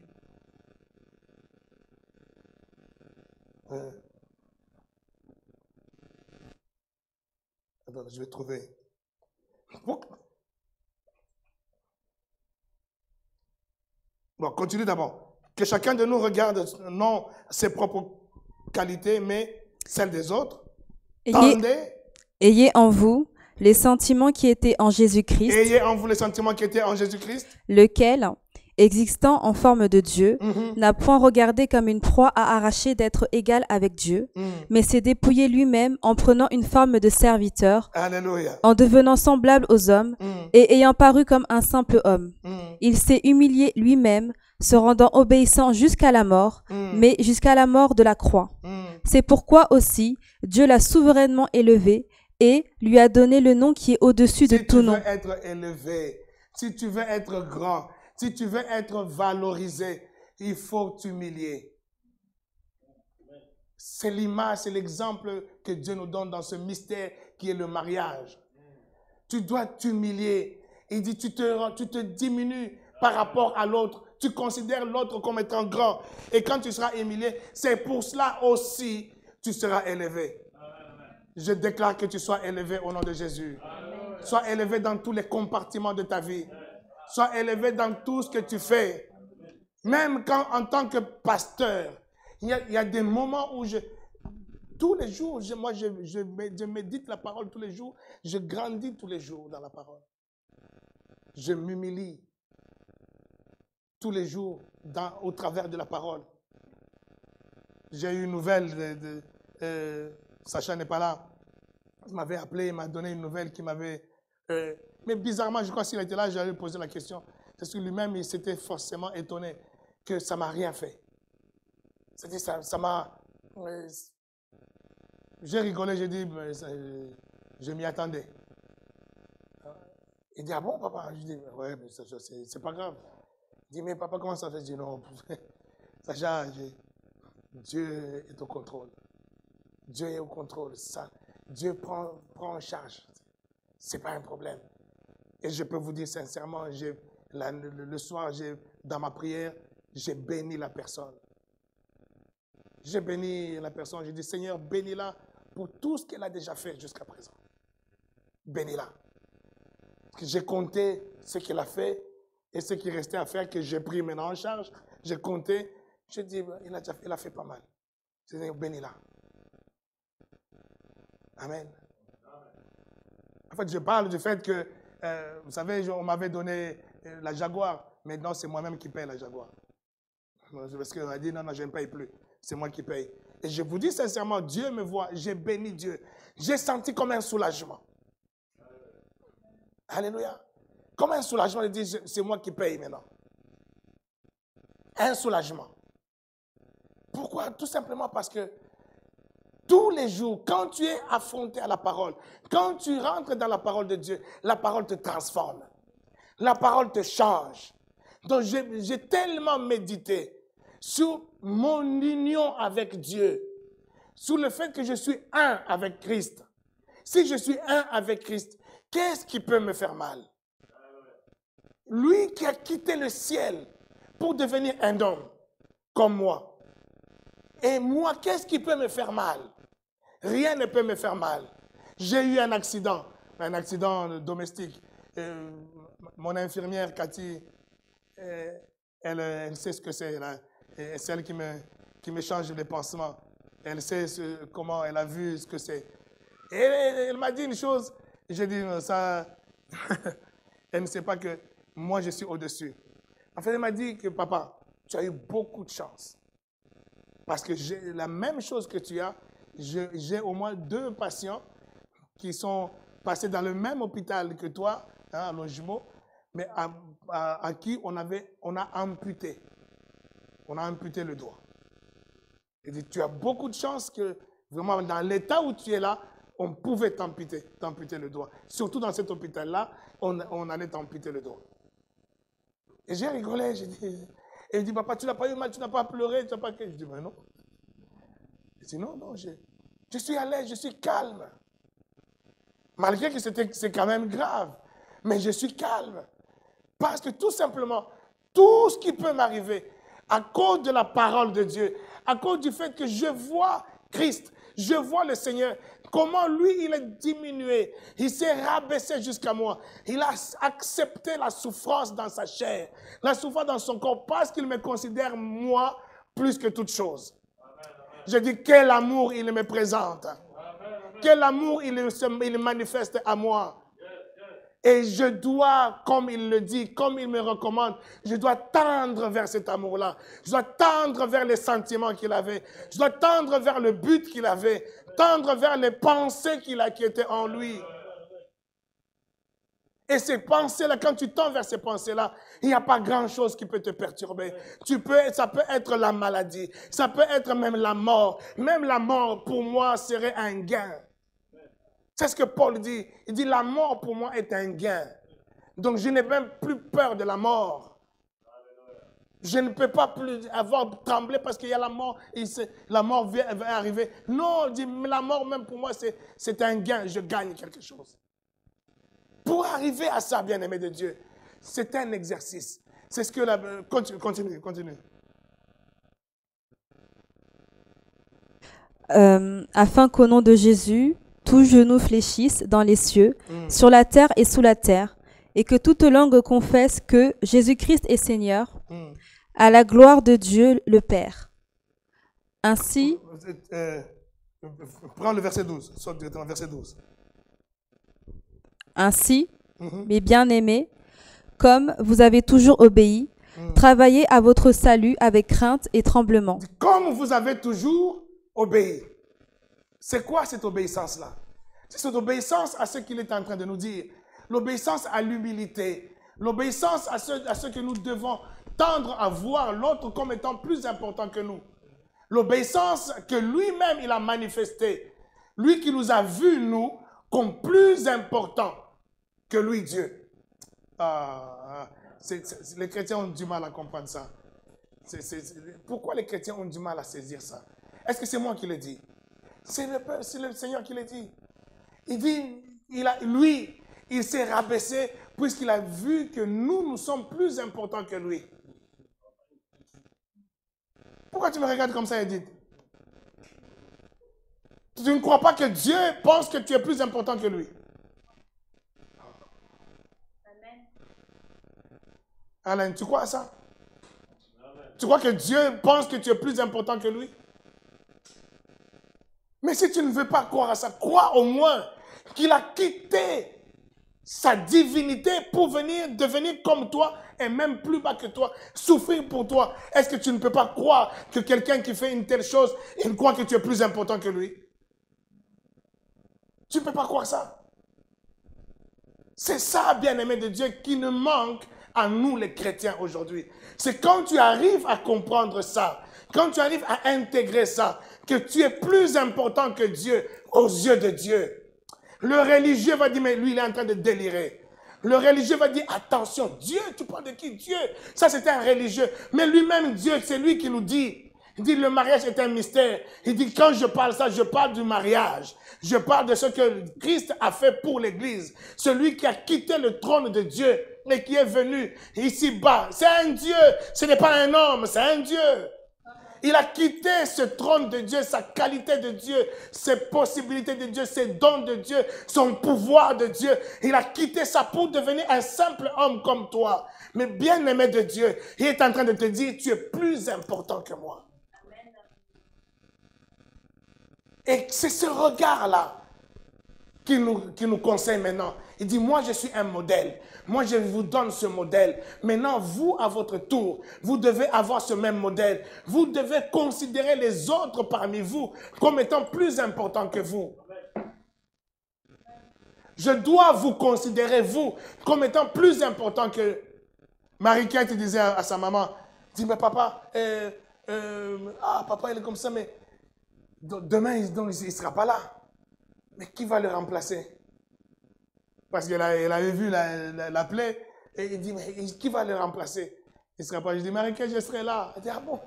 attends, je vais trouver. Bon, continue d'abord. Que chacun de nous regarde non ses propres qualités, mais celle des autres. Ayez, Tendez, ayez en vous les sentiments qui étaient en Jésus-Christ, ayez en vous les sentiments qui étaient en Jésus-Christ. lequel, existant en forme de Dieu, Mhm, n'a point regardé comme une proie à arracher d'être égal avec Dieu, mhm. mais s'est dépouillé lui-même en prenant une forme de serviteur, Alléluia. en devenant semblable aux hommes, Mhm, et ayant paru comme un simple homme. mhm, Il s'est humilié lui-même, se rendant obéissant jusqu'à la mort, mhm, mais jusqu'à la mort de la croix. mhm. C'est pourquoi aussi Dieu l'a souverainement élevé et lui a donné le nom qui est au-dessus de Si tu tout veux nom. être élevé, si tu veux être grand, si tu veux être valorisé, il faut t'humilier. C'est l'image, c'est l'exemple que Dieu nous donne dans ce mystère qui est le mariage. Tu dois t'humilier. Il dit, tu te diminues par rapport à l'autre. Tu considères l'autre comme étant grand. Et quand tu seras humilié, c'est pour cela aussi tu seras élevé. Je déclare que tu sois élevé au nom de Jésus. Sois élevé dans tous les compartiments de ta vie. Sois élevé dans tout ce que tu fais. Même quand, en tant que pasteur, il y a des moments où tous les jours, je médite la parole tous les jours. Je grandis tous les jours dans la parole. Je m'humilie tous les jours au travers de la parole. J'ai eu une nouvelle Sacha n'est pas là. Il m'avait appelé, il m'a donné une nouvelle qui m'avait... mais bizarrement, je crois que s'il était là, j'allais lui poser la question. Parce que lui-même, il s'était forcément étonné que ça ne m'a rien fait. C'est-à-dire, ça m'a... j'ai rigolé, j'ai dit, je m'y attendais. Il dit, ah bon, papa? Je dis, ouais, mais c'est pas grave. Il dit, mais papa, comment ça fait? Je dis, non, Sacha, Dieu est au contrôle. Dieu est au contrôle. Ça, Dieu prend en charge. Ce n'est pas un problème. Et je peux vous dire sincèrement, le soir, dans ma prière, j'ai béni la personne. J'ai béni la personne. J'ai dit, Seigneur, bénis-la pour tout ce qu'elle a déjà fait jusqu'à présent. Bénis-la. Parce que j'ai compté ce qu'elle a fait et ce qui restait à faire, que j'ai pris maintenant en charge. J'ai compté. J'ai dit, il a fait pas mal. Seigneur, bénis-la. Amen. En fait, je parle du fait que, vous savez, on m'avait donné la Jaguar. Maintenant, c'est moi-même qui paye la Jaguar. Parce qu'on a dit, non, je ne paye plus. C'est moi qui paye. Et je vous dis sincèrement, Dieu me voit. J'ai béni Dieu. J'ai senti comme un soulagement. Alléluia. Comme un soulagement de dire, c'est moi qui paye maintenant. Un soulagement. Pourquoi? Tout simplement parce que tous les jours, quand tu es affronté à la parole, quand tu rentres dans la parole de Dieu, la parole te transforme. La parole te change. Donc j'ai tellement médité sur mon union avec Dieu, sur le fait que je suis un avec Christ. Si je suis un avec Christ, qu'est-ce qui peut me faire mal? Lui qui a quitté le ciel pour devenir un homme comme moi. Et moi, qu'est-ce qui peut me faire mal? Rien ne peut me faire mal. J'ai eu un accident domestique. Mon infirmière, Cathy, elle sait ce que c'est. C'est celle qui me change les pansements. Elle sait comment, elle a vu ce que c'est. Et elle m'a dit une chose. J'ai dit, ça, elle ne sait pas que moi, je suis au-dessus. En fait, elle m'a dit que, papa, tu as eu beaucoup de chance. Parce que j'ai la même chose que tu as. J'ai au moins 2 patients qui sont passés dans le même hôpital que toi, à Longjumeau, mais à qui on a amputé. On a amputé le doigt. Il dit, tu as beaucoup de chance que, vraiment, dans l'état où tu es là, on pouvait t'amputer le doigt. Surtout dans cet hôpital-là, on allait t'amputer le doigt. Et j'ai rigolé, j'ai dit, et il dit, papa, tu n'as pas eu mal, tu n'as pas pleuré, tu n'as pas... Je dis, ben non. Il dit, non, je suis à l'aise, je suis calme. Malgré que c'est quand même grave, mais je suis calme. Parce que tout simplement, tout ce qui peut m'arriver, à cause de la parole de Dieu, à cause du fait que je vois Christ, je vois le Seigneur, comment lui, il est diminué, il s'est rabaissé jusqu'à moi. Il a accepté la souffrance dans sa chair, la souffrance dans son corps, parce qu'il me considère, moi, plus que toute chose. Je dis, quel amour il me présente. Quel amour il manifeste à moi. Et je dois, comme il le dit, comme il me recommande, je dois tendre vers cet amour-là. Je dois tendre vers les sentiments qu'il avait. Je dois tendre vers le but qu'il avait. Tendre vers les pensées qui étaient en lui. Et ces pensées-là, quand tu tends vers ces pensées-là, il n'y a pas grand-chose qui peut te perturber. Ça peut être la maladie, ça peut être même la mort. Même la mort, pour moi, serait un gain. C'est ce que Paul dit. Il dit, la mort pour moi est un gain. Donc je n'ai même plus peur de la mort. Je ne peux pas plus avoir tremblé parce qu'il y a la mort. La mort va arriver. Non, il dit, la mort même pour moi, c'est un gain. Je gagne quelque chose. Pour arriver à ça, bien-aimé de Dieu, c'est un exercice. C'est ce que continue. Afin qu'au nom de Jésus, tout genou fléchisse dans les cieux, sur la terre et sous la terre, et que toute langue confesse que Jésus-Christ est Seigneur, à la gloire de Dieu le Père. Ainsi... prends le verset 12, saute directement verset 12. Ainsi, mes bien-aimés, comme vous avez toujours obéi, travaillez à votre salut avec crainte et tremblement. Comme vous avez toujours obéi. C'est quoi cette obéissance-là? C'est cette obéissance à ce qu'il est en train de nous dire. L'obéissance à l'humilité. L'obéissance à ce que nous devons tendre à voir l'autre comme étant plus important que nous. L'obéissance que lui-même il a manifestée. Lui qui nous a vus, nous, comme plus important que lui, Dieu. Les chrétiens ont du mal à comprendre ça. Pourquoi les chrétiens ont du mal à saisir ça? Est-ce que c'est moi qui le dis? C'est le Seigneur qui le dit. Il dit, il s'est rabaissé puisqu'il a vu que nous sommes plus importants que lui. Pourquoi tu me regardes comme ça, Edith? Tu ne crois pas que Dieu pense que tu es plus important que lui? Alain, tu crois à ça? Tu crois que Dieu pense que tu es plus important que lui? Mais si tu ne veux pas croire à ça, crois au moins qu'il a quitté sa divinité pour devenir comme toi et même plus bas que toi, souffrir pour toi. Est-ce que tu ne peux pas croire que quelqu'un qui fait une telle chose, il croit que tu es plus important que lui? Tu ne peux pas croire ça. C'est ça, bien-aimé de Dieu, qui nous manque à nous les chrétiens aujourd'hui. C'est quand tu arrives à comprendre ça, quand tu arrives à intégrer ça, que tu es plus important que Dieu aux yeux de Dieu. Le religieux va dire, mais lui, il est en train de délirer. Le religieux va dire, attention, Dieu, tu parles de qui? Dieu. Ça, c'était un religieux. Mais lui-même, Dieu, c'est lui qui nous dit. Il dit, le mariage est un mystère. Il dit, quand je parle ça, je parle du mariage. Je parle de ce que Christ a fait pour l'Église. Celui qui a quitté le trône de Dieu et qui est venu ici-bas. C'est un Dieu. Ce n'est pas un homme, c'est un Dieu. Il a quitté ce trône de Dieu, sa qualité de Dieu, ses possibilités de Dieu, ses dons de Dieu, son pouvoir de Dieu. Il a quitté ça pour devenir un simple homme comme toi. Mais bien-aimé de Dieu, il est en train de te dire, tu es plus important que moi. Et c'est ce regard-là qui nous conseille maintenant. Il dit, moi je suis un modèle. Moi je vous donne ce modèle. Maintenant, vous, à votre tour, vous devez avoir ce même modèle. Vous devez considérer les autres parmi vous comme étant plus importants que vous. Je dois vous considérer, vous, comme étant plus important que... Marie-Kate disait à sa maman, dit, mais papa, papa il est comme ça, mais demain il ne sera pas là. Mais qui va le remplacer? Parce qu'elle avait vu la plaie, et il dit, mais qui va le remplacer? Il ne sera pas. Je dis, Marie-Kate, je serai là. Elle dit, ah bon?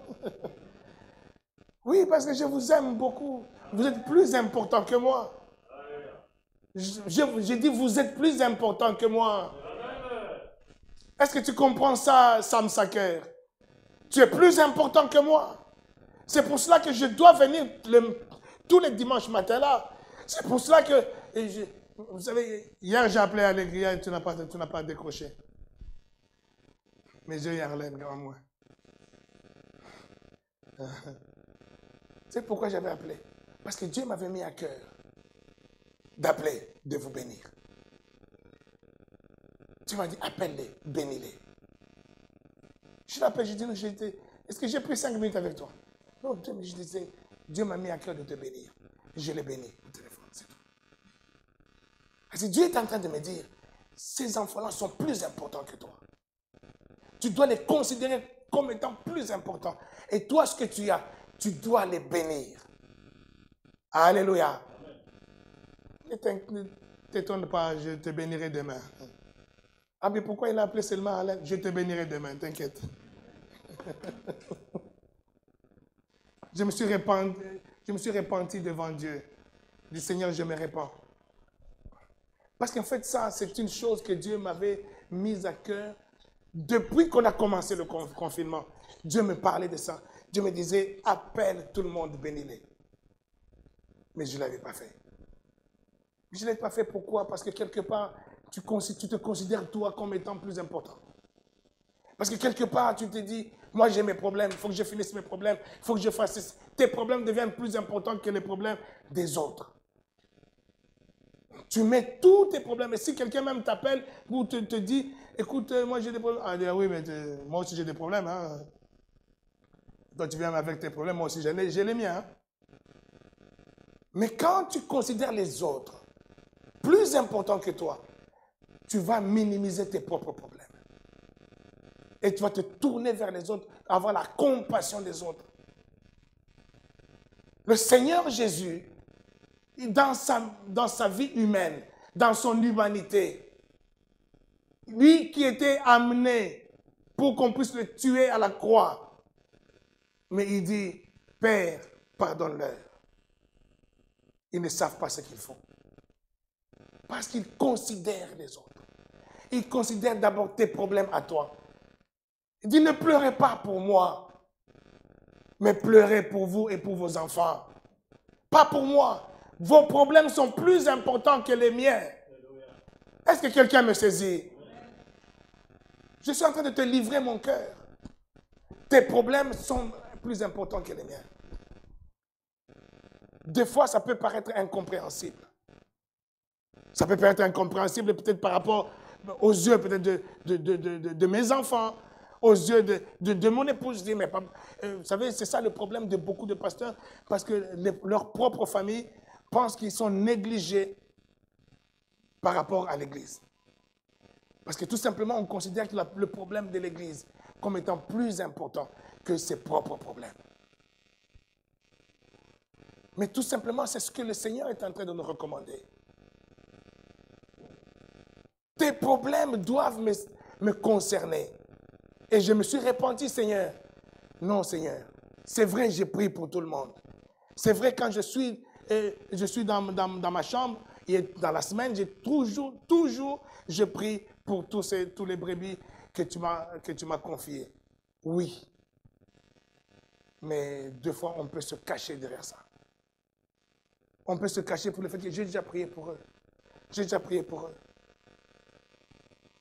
Oui, parce que je vous aime beaucoup. Vous êtes plus important que moi. J'ai dit, vous êtes plus important que moi. Est-ce que tu comprends ça, Sam Saker? Tu es plus important que moi. C'est pour cela que je dois venir tous les dimanches matins là. C'est pour cela que, vous savez, hier j'ai appelé Allégria et tu n'as pas décroché. Mais j'ai Arlène devant moi. C'est pourquoi j'avais appelé. Parce que Dieu m'avait mis à cœur d'appeler, de vous bénir. Tu m'as dit, appelle-les, bénis-les. Je l'appelle, je dis, est-ce que j'ai pris 5 minutes avec toi? Non, je disais, Dieu m'a mis à cœur de te bénir. Je l'ai béni au téléphone, c'est tout. Parce que Dieu est en train de me dire, ces enfants-là sont plus importants que toi. Tu dois les considérer comme étant plus importants. Et toi, ce que tu as, tu dois les bénir. Alléluia. Ne t'étonne pas, je te bénirai demain. Ah, mais pourquoi il a appelé seulement Alain? Je te bénirai demain, t'inquiète. Je me suis repenti devant Dieu. Du Seigneur, je me répands. Parce qu'en fait, ça, c'est une chose que Dieu m'avait mise à cœur depuis qu'on a commencé le confinement. Dieu me parlait de ça. Dieu me disait, appelle tout le monde, bénis-les. Mais je ne l'avais pas fait. Je ne l'ai pas fait pourquoi? Parce que quelque part, tu te considères toi comme étant plus important. Parce que quelque part, tu te dis, moi j'ai mes problèmes, il faut que je finisse mes problèmes, il faut que je fasse ça. Tes problèmes deviennent plus importants que les problèmes des autres. Tu mets tous tes problèmes. Et si quelqu'un même t'appelle ou te dit, écoute, moi j'ai des problèmes. Ah oui, mais moi aussi j'ai des problèmes. Hein. Toi tu viens avec tes problèmes, moi aussi j'ai les miens. Hein. Mais quand tu considères les autres plus importants que toi, tu vas minimiser tes propres problèmes. Et tu vas te tourner vers les autres, avoir la compassion des autres. Le Seigneur Jésus, dans sa vie humaine, dans son humanité, lui qui était amené pour qu'on puisse le tuer à la croix, mais il dit, Père, pardonne-leur. Ils ne savent pas ce qu'ils font. Parce qu'ils considèrent les autres. Ils considèrent d'abord tes problèmes à toi. Il dit, ne pleurez pas pour moi, mais pleurez pour vous et pour vos enfants. Pas pour moi. Vos problèmes sont plus importants que les miens. Est-ce que quelqu'un me saisit? Je suis en train de te livrer mon cœur. Tes problèmes sont plus importants que les miens. Des fois, ça peut paraître incompréhensible. Ça peut paraître incompréhensible peut-être par rapport aux yeux peut-être de mes enfants, aux yeux de mon épouse. Je dis, mais vous savez, c'est ça le problème de beaucoup de pasteurs, parce que leur propre famille pense qu'ils sont négligés par rapport à l'Église. Parce que tout simplement, on considère que le problème de l'Église comme étant plus important que ses propres problèmes. Mais tout simplement, c'est ce que le Seigneur est en train de nous recommander. Tes problèmes doivent me concerner. Et je me suis repenti, Seigneur. Non, Seigneur. C'est vrai, j'ai prié pour tout le monde. C'est vrai, quand je suis dans ma chambre, et dans la semaine, j'ai toujours, je prie pour tous les brebis que tu m'as confiés. Oui. Mais des fois, on peut se cacher derrière ça. On peut se cacher pour le fait que j'ai déjà prié pour eux. J'ai déjà prié pour eux.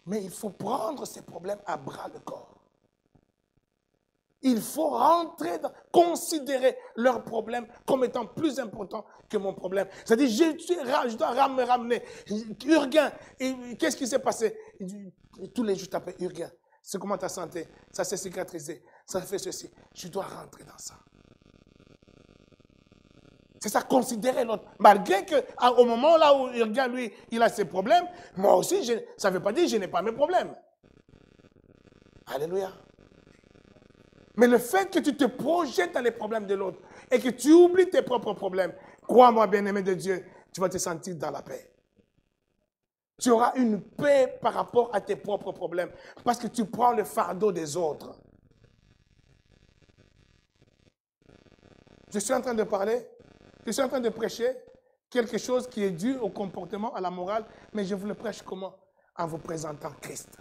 Mais il faut prendre ces problèmes à bras le corps. Il faut considérer leurs problèmes comme étant plus importants que mon problème. C'est-à-dire, je dois me ramener. Urgain, qu'est-ce qui s'est passé? Tous les jours, je t'appelle Urgain. C'est comment ta santé? Ça s'est cicatrisé. Ça fait ceci. Je dois rentrer dans ça. C'est ça, considérer l'autre. Malgré qu'au moment là où Urgain, lui, il a ses problèmes, moi aussi, ça ne veut pas dire que je n'ai pas mes problèmes. Alléluia. Mais le fait que tu te projettes dans les problèmes de l'autre et que tu oublies tes propres problèmes, crois-moi, bien-aimé de Dieu, tu vas te sentir dans la paix. Tu auras une paix par rapport à tes propres problèmes parce que tu prends le fardeau des autres. Je suis en train de parler, je suis en train de prêcher quelque chose qui est dû au comportement, à la morale, mais je vous le prêche comment? En vous présentant Christ.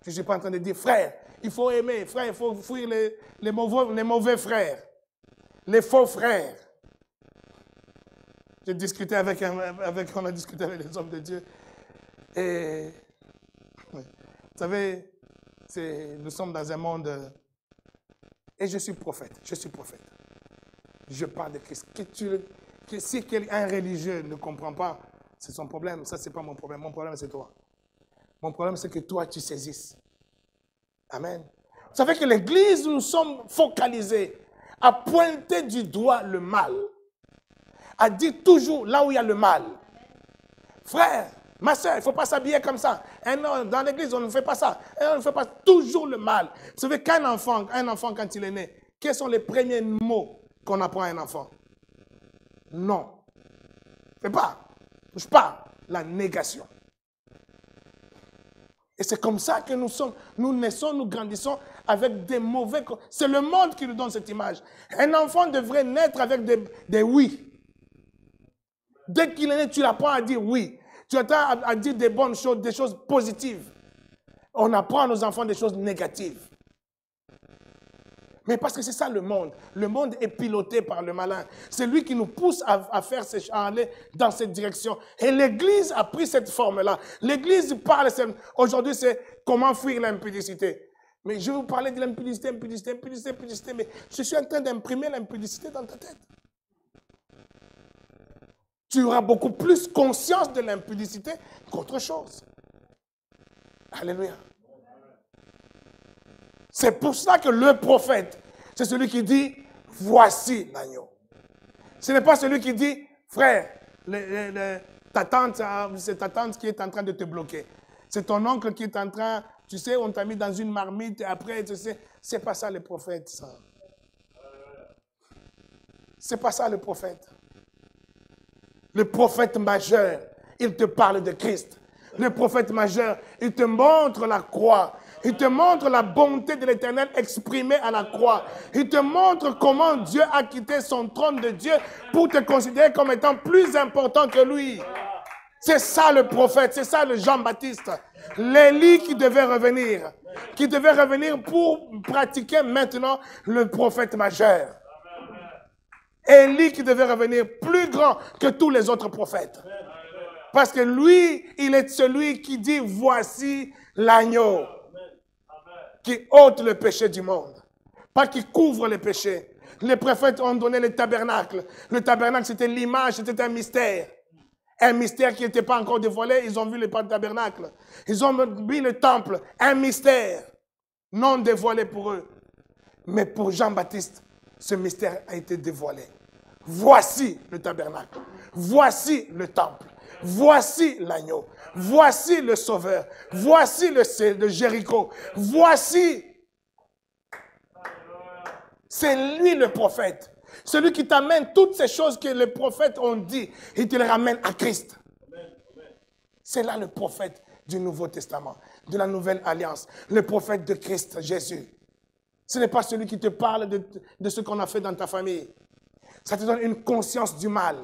Je ne suis pas en train de dire, frère, il faut aimer, frère, il faut fuir les mauvais frères, les faux frères. On a discuté avec les hommes de Dieu. Et, vous savez, nous sommes dans un monde, et je suis prophète. Je parle de Christ. Si un religieux ne comprend pas, c'est son problème. Ça, ce n'est pas mon problème. Mon problème, c'est toi. Mon problème, c'est que toi, tu saisisses. Amen. Vous savez que l'Église, nous sommes focalisés à pointer du doigt le mal. À dire toujours là où il y a le mal. Frère, ma soeur, il ne faut pas s'habiller comme ça. Dans l'Église, on ne fait pas ça. On ne fait pas toujours le mal. Vous savez qu'un enfant, quand il est né, quels sont les premiers mots qu'on apprend à un enfant? Non. Fais pas. Touche pas. La négation. Et c'est comme ça que nous naissons, nous grandissons avec des mauvais... C'est le monde qui nous donne cette image. Un enfant devrait naître avec des oui. Dès qu'il est né, tu l'apprends à dire oui. Tu apprends à dire des bonnes choses, des choses positives. On apprend à nos enfants des choses négatives. Mais parce que c'est ça le monde. Le monde est piloté par le malin. C'est lui qui nous pousse à aller dans cette direction. Et l'Église a pris cette forme-là. L'Église parle, aujourd'hui c'est comment fuir l'impudicité. Mais je vais vous parler de l'impudicité, mais je suis en train d'imprimer l'impudicité dans ta tête. Tu auras beaucoup plus conscience de l'impudicité qu'autre chose. Alléluia. C'est pour ça que le prophète, c'est celui qui dit, voici l'agneau. Ce n'est pas celui qui dit, frère, ta tante, c'est ta tante qui est en train de te bloquer. C'est ton oncle qui est en train, tu sais, on t'a mis dans une marmite et après, tu sais, c'est pas ça le prophète, ça. C'est pas ça le prophète. Le prophète majeur, il te parle de Christ. Le prophète majeur, il te montre la croix. Il te montre la bonté de l'Éternel exprimée à la croix. Il te montre comment Dieu a quitté son trône de Dieu pour te considérer comme étant plus important que lui. C'est ça le prophète, c'est ça le Jean-Baptiste. L'élie qui devait revenir pour pratiquer maintenant le prophète majeur. Élie qui devait revenir plus grand que tous les autres prophètes. Parce que lui, il est celui qui dit, voici l'agneau qui ôte le péché du monde. Pas qui couvre les péchés. Les prophètes ont donné le tabernacle. Le tabernacle, c'était l'image, c'était un mystère. Un mystère qui n'était pas encore dévoilé. Ils ont vu le tabernacle. Ils ont mis le temple. Un mystère non dévoilé pour eux. Mais pour Jean-Baptiste, ce mystère a été dévoilé. Voici le tabernacle. Voici le temple. Voici l'agneau. Voici le sauveur. Voici le Jéricho. Voici. C'est lui le prophète. Celui qui t'amène toutes ces choses que les prophètes ont dit. Il te les ramène à Christ. C'est là le prophète du Nouveau Testament, de la Nouvelle Alliance. Le prophète de Christ, Jésus. Ce n'est pas celui qui te parle de ce qu'on a fait dans ta famille. Ça te donne une conscience du mal,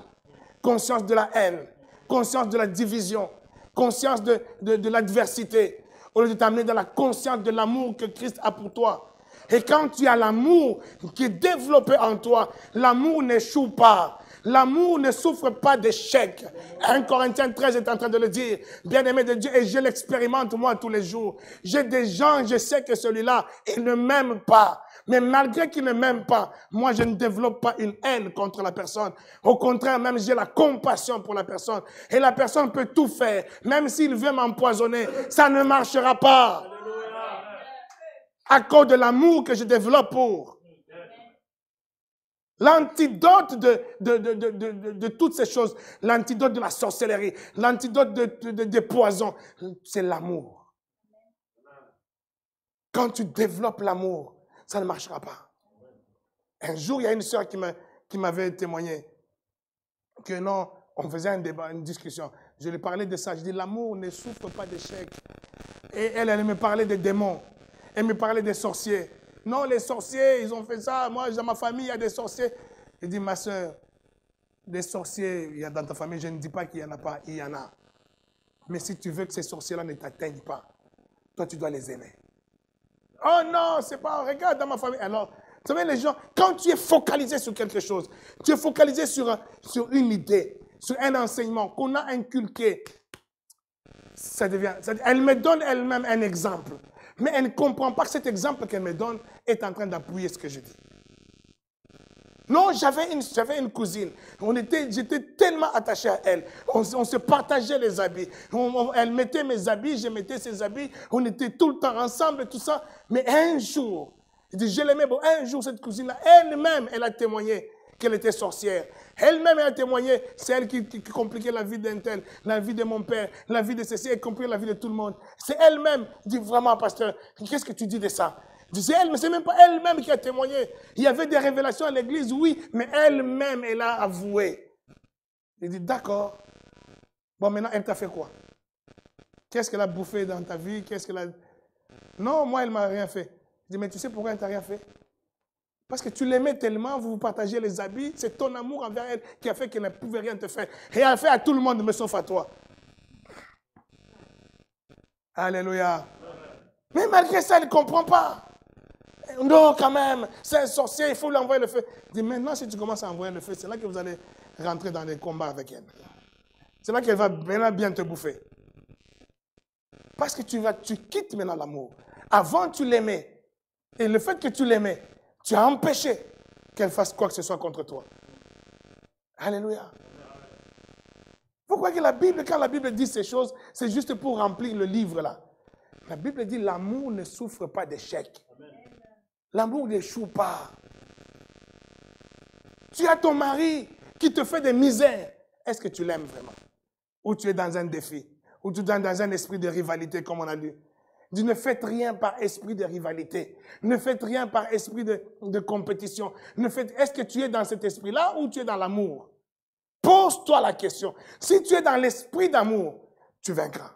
conscience de la haine, conscience de la division, conscience de l'adversité, au lieu de t'amener dans la conscience de l'amour que Christ a pour toi. Et quand tu as l'amour qui est développé en toi, l'amour n'échoue pas. L'amour ne souffre pas d'échec. 1 Corinthiens 13 est en train de le dire. Bien-aimé de Dieu, et je l'expérimente moi tous les jours. J'ai des gens, je sais que celui-là, il ne m'aime pas. Mais malgré qu'il ne m'aime pas, moi je ne développe pas une haine contre la personne. Au contraire, même j'ai la compassion pour la personne. Et la personne peut tout faire. Même s'il veut m'empoisonner, ça ne marchera pas. À cause de l'amour que je développe pour. L'antidote de toutes ces choses, l'antidote de la sorcellerie, l'antidote des poisons, c'est l'amour. Quand tu développes l'amour, ça ne marchera pas. Un jour, il y a une sœur qui m'avait témoigné que non, on faisait un débat, une discussion. Je lui parlais de ça. Je dis, l'amour ne souffre pas d'échec. Et elle me parlait des démons. Elle me parlait des sorciers. Non, les sorciers, ils ont fait ça. Moi, dans ma famille, il y a des sorciers. Je dis, ma soeur, des sorciers, il y a dans ta famille, je ne dis pas qu'il n'y en a pas, il y en a. Mais si tu veux que ces sorciers-là ne t'atteignent pas, toi, tu dois les aimer. Oh non, c'est pas, regarde dans ma famille. Alors, vous savez, les gens, quand tu es focalisé sur quelque chose, tu es focalisé sur une idée, sur un enseignement qu'on a inculqué, elle me donne elle-même un exemple. Mais elle ne comprend pas que cet exemple qu'elle me donne est en train d'appuyer ce que je dis. Non, j'avais une cousine. J'étais tellement attaché à elle. On se partageait les habits. Elle mettait mes habits, je mettais ses habits. On était tout le temps ensemble, tout ça. Mais un jour, je l'aimais, bon, un jour, cette cousine-là, elle-même, elle a témoigné qu'elle était sorcière. Elle-même, elle a témoigné, c'est elle qui compliquait la vie d'un tel, la vie de mon père, la vie de ceci, elle compliquait la vie de tout le monde. C'est elle-même, dit vraiment, pasteur, qu'est-ce que tu dis de ça? C'est elle, mais c'est même pas elle-même qui a témoigné. Il y avait des révélations à l'église, oui, mais elle-même, elle a avoué. Il dit, d'accord. Bon, maintenant, elle t'a fait quoi? Qu'est-ce qu'elle a bouffé dans ta vie? Qu'est-ce qu'elle a... Non, moi, elle ne m'a rien fait. Je dis, mais tu sais pourquoi elle ne t'a rien fait? Parce que tu l'aimais tellement, vous partagez les habits, c'est ton amour envers elle qui a fait qu'elle ne pouvait rien te faire. Et elle a fait à tout le monde, mais sauf à toi. Alléluia. Mais malgré ça, elle ne comprend pas. Non, quand même, c'est un sorcier, il faut lui envoyer le feu. Je dis, maintenant, si tu commences à envoyer le feu, c'est là que vous allez rentrer dans des combats avec elle. C'est là qu'elle va bien te bouffer. Parce que tu quittes maintenant l'amour. Avant, tu l'aimais. Et le fait que tu l'aimais, tu as empêché qu'elle fasse quoi que ce soit contre toi. Alléluia. Pourquoi que la Bible, quand la Bible dit ces choses, c'est juste pour remplir le livre là. La Bible dit l'amour ne souffre pas d'échec. L'amour n'échoue pas. Tu as ton mari qui te fait des misères. Est-ce que tu l'aimes vraiment? Ou tu es dans un défi? Ou tu es dans un esprit de rivalité comme on a lu? Dis, ne faites rien par esprit de rivalité. Ne faites rien par esprit de compétition. Est-ce que tu es dans cet esprit-là ou tu es dans l'amour? Pose-toi la question. Si tu es dans l'esprit d'amour, tu vaincras.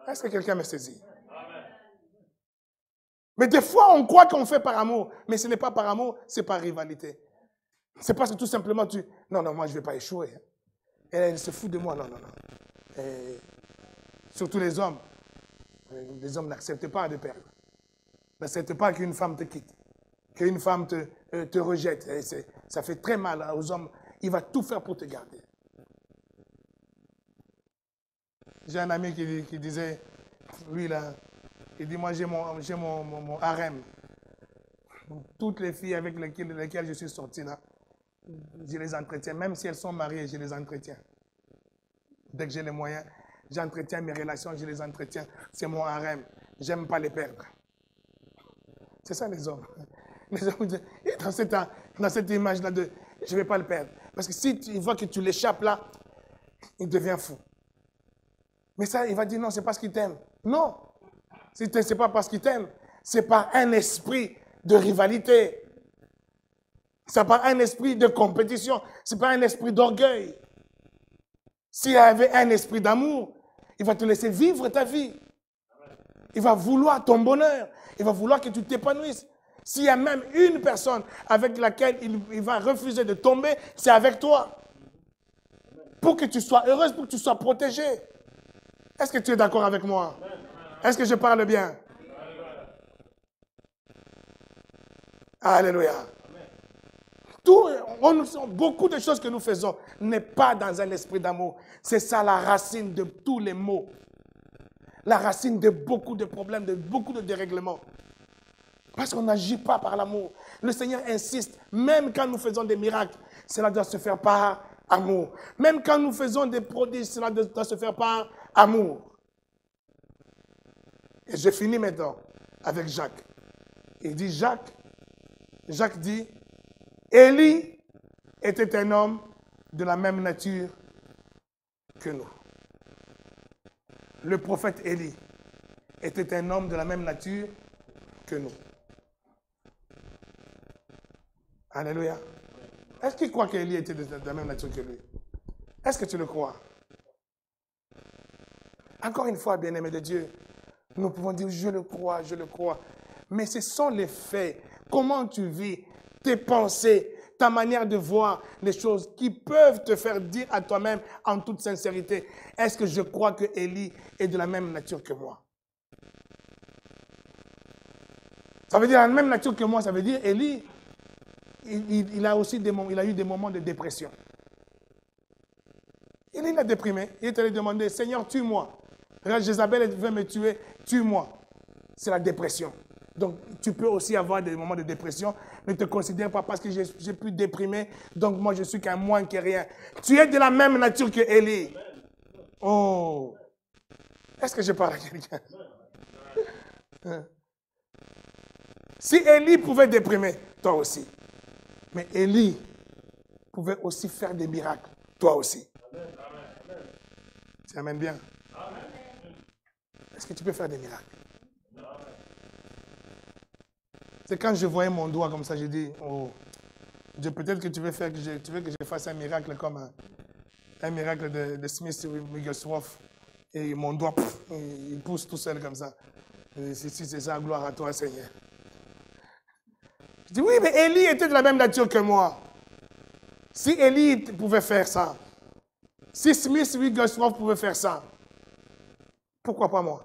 Est-ce que quelqu'un me saisit? Mais des fois, on croit qu'on fait par amour. Mais ce n'est pas par amour, c'est par rivalité. C'est parce que tout simplement tu... Non, moi je ne vais pas échouer. Elle se fout de moi. Non. Et surtout les hommes. Les hommes n'acceptent pas de perdre. N'acceptent pas qu'une femme te quitte. Qu'une femme te rejette. Et ça fait très mal aux hommes. Il va tout faire pour te garder. J'ai un ami qui disait, lui là, il dit, moi j'ai mon harem. Toutes les filles avec lesquelles je suis sorti là, je les entretiens. Même si elles sont mariées, je les entretiens. Dès que j'ai les moyens, j'entretiens mes relations, je les entretiens. C'est mon harem. J'aime pas les perdre. C'est ça les hommes. Les hommes disent, dans cette image-là de je ne vais pas le perdre. Parce que si il voit que tu l'échappes là, il devient fou. Mais ça, il va dire non, c'est parce qu'il t'aime. Non. Ce n'est pas parce qu'il t'aime. C'est par un esprit de rivalité. C'est par un esprit de compétition. C'est pas un esprit d'orgueil. S'il y avait un esprit d'amour, il va te laisser vivre ta vie. Il va vouloir ton bonheur. Il va vouloir que tu t'épanouisses. S'il y a même une personne avec laquelle il va refuser de tomber, c'est avec toi. Pour que tu sois heureuse, pour que tu sois protégée. Est-ce que tu es d'accord avec moi? Est-ce que je parle bien? Alléluia. Beaucoup de choses que nous faisons n'est pas dans un esprit d'amour. C'est ça la racine de tous les maux. La racine de beaucoup de problèmes, de beaucoup de dérèglements. Parce qu'on n'agit pas par l'amour. Le Seigneur insiste, même quand nous faisons des miracles, cela doit se faire par amour. Même quand nous faisons des prodiges, cela doit se faire par amour. Et je finis maintenant avec Jacques. Il dit Jacques dit, Élie était un homme de la même nature que nous. Le prophète Élie était un homme de la même nature que nous. Alléluia. Est-ce qu'il croit qu'Élie était de la même nature que lui? Est-ce que tu le crois? Encore une fois, bien-aimé de Dieu, nous pouvons dire je le crois, je le crois. Mais ce sont les faits. Comment tu vis, tes pensées, ta manière de voir les choses qui peuvent te faire dire à toi-même en toute sincérité, est-ce que je crois que Élie est de la même nature que moi? Ça veut dire la même nature que moi, ça veut dire Élie, il a eu des moments de dépression. Il a déprimé, il est allé demander, Seigneur, tue-moi. Jézabel veut me tuer, tue-moi. C'est la dépression. Donc, tu peux aussi avoir des moments de dépression. Ne te considère pas parce que j'ai pu déprimer, donc moi je suis qu'un moins que rien. Tu es de la même nature que Élie. Oh! Est-ce que je parle à quelqu'un? Si Élie pouvait déprimer, toi aussi. Mais Élie pouvait aussi faire des miracles, toi aussi. Tu amènes bien? Est-ce que tu peux faire des miracles? C'est quand je voyais mon doigt comme ça, j'ai dit, oh, Dieu, peut-être que tu veux que je fasse un miracle comme un miracle de Smith Wigglesworth. Et mon doigt, il pousse tout seul comme ça. Et si c'est ça, gloire à toi, Seigneur. Je dis, oui, mais Élie était de la même nature que moi. Si Élie pouvait faire ça, si Smith Wigglesworth pouvait faire ça, pourquoi pas moi?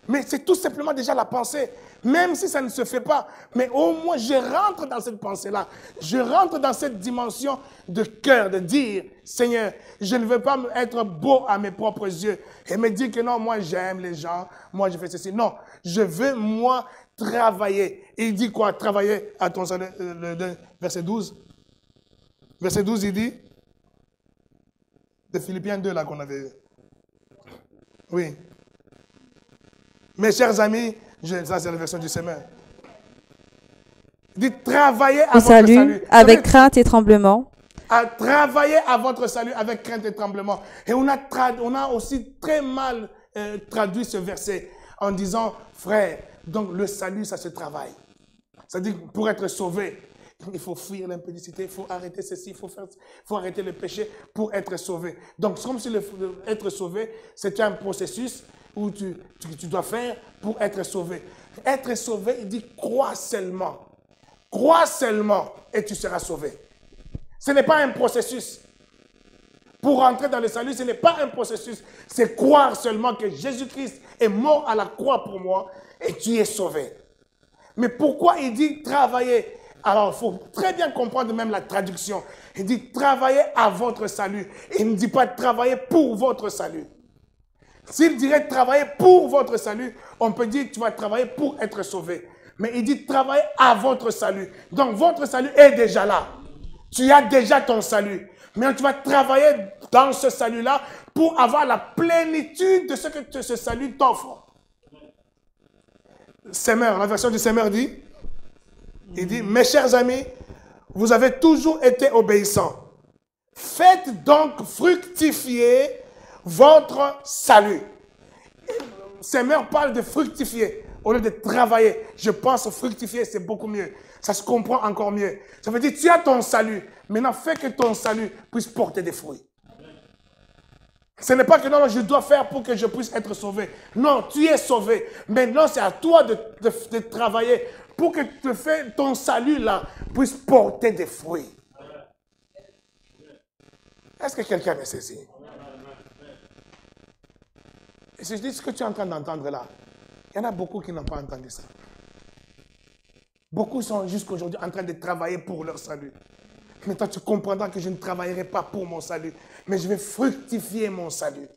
Mais c'est tout simplement déjà la pensée. Même si ça ne se fait pas, mais au moins je rentre dans cette pensée-là. Je rentre dans cette dimension de cœur, de dire, Seigneur, je ne veux pas être beau à mes propres yeux et me dire que non, moi j'aime les gens, moi je fais ceci. Non, je veux moi travailler. Et il dit quoi? Travailler à ton salut, verset 12. Verset 12, il dit, de Philippiens 2 là qu'on avait eu. Oui. Mes chers amis, ça c'est la version du semeur. Il dit travailler à votre salut. Avec crainte et tremblement. À travailler à votre salut avec crainte et tremblement. Et on a aussi très mal traduit ce verset en disant, frère, donc le salut, ça se travaille. C'est-à-dire pour être sauvé, il faut fuir l'impudicité, il faut arrêter ceci, il faut arrêter le péché pour être sauvé. Donc c'est comme si être sauvé, c'est un processus où tu dois faire pour être sauvé. Être sauvé, il dit crois seulement. Crois seulement et tu seras sauvé. Ce n'est pas un processus. Pour rentrer dans le salut, ce n'est pas un processus. C'est croire seulement que Jésus-Christ est mort à la croix pour moi et tu es sauvé. Mais pourquoi il dit travailler? Alors, il faut très bien comprendre même la traduction. Il dit travailler à votre salut. Il ne dit pas travailler pour votre salut. S'il dirait travailler pour votre salut, on peut dire que tu vas travailler pour être sauvé. Mais il dit travailler à votre salut. Donc votre salut est déjà là. Tu as déjà ton salut. Mais tu vas travailler dans ce salut-là pour avoir la plénitude de ce que ce salut t'offre. Semeur, la version du Semeur dit, il dit, mes chers amis, vous avez toujours été obéissants. Faites donc fructifier votre salut. Semeur parle de fructifier au lieu de travailler. Je pense fructifier, c'est beaucoup mieux. Ça se comprend encore mieux. Ça veut dire, tu as ton salut. Maintenant, fais que ton salut puisse porter des fruits. Ce n'est pas que non, je dois faire pour que je puisse être sauvé. Non, tu es sauvé. Maintenant, c'est à toi de travailler pour que ton salut là puisse porter des fruits. Est-ce que quelqu'un me saisit? Et si je dis ce que tu es en train d'entendre là, il y en a beaucoup qui n'ont pas entendu ça. Beaucoup sont jusqu'aujourd'hui en train de travailler pour leur salut. Mais toi, tu comprendras que je ne travaillerai pas pour mon salut, mais je vais fructifier mon salut.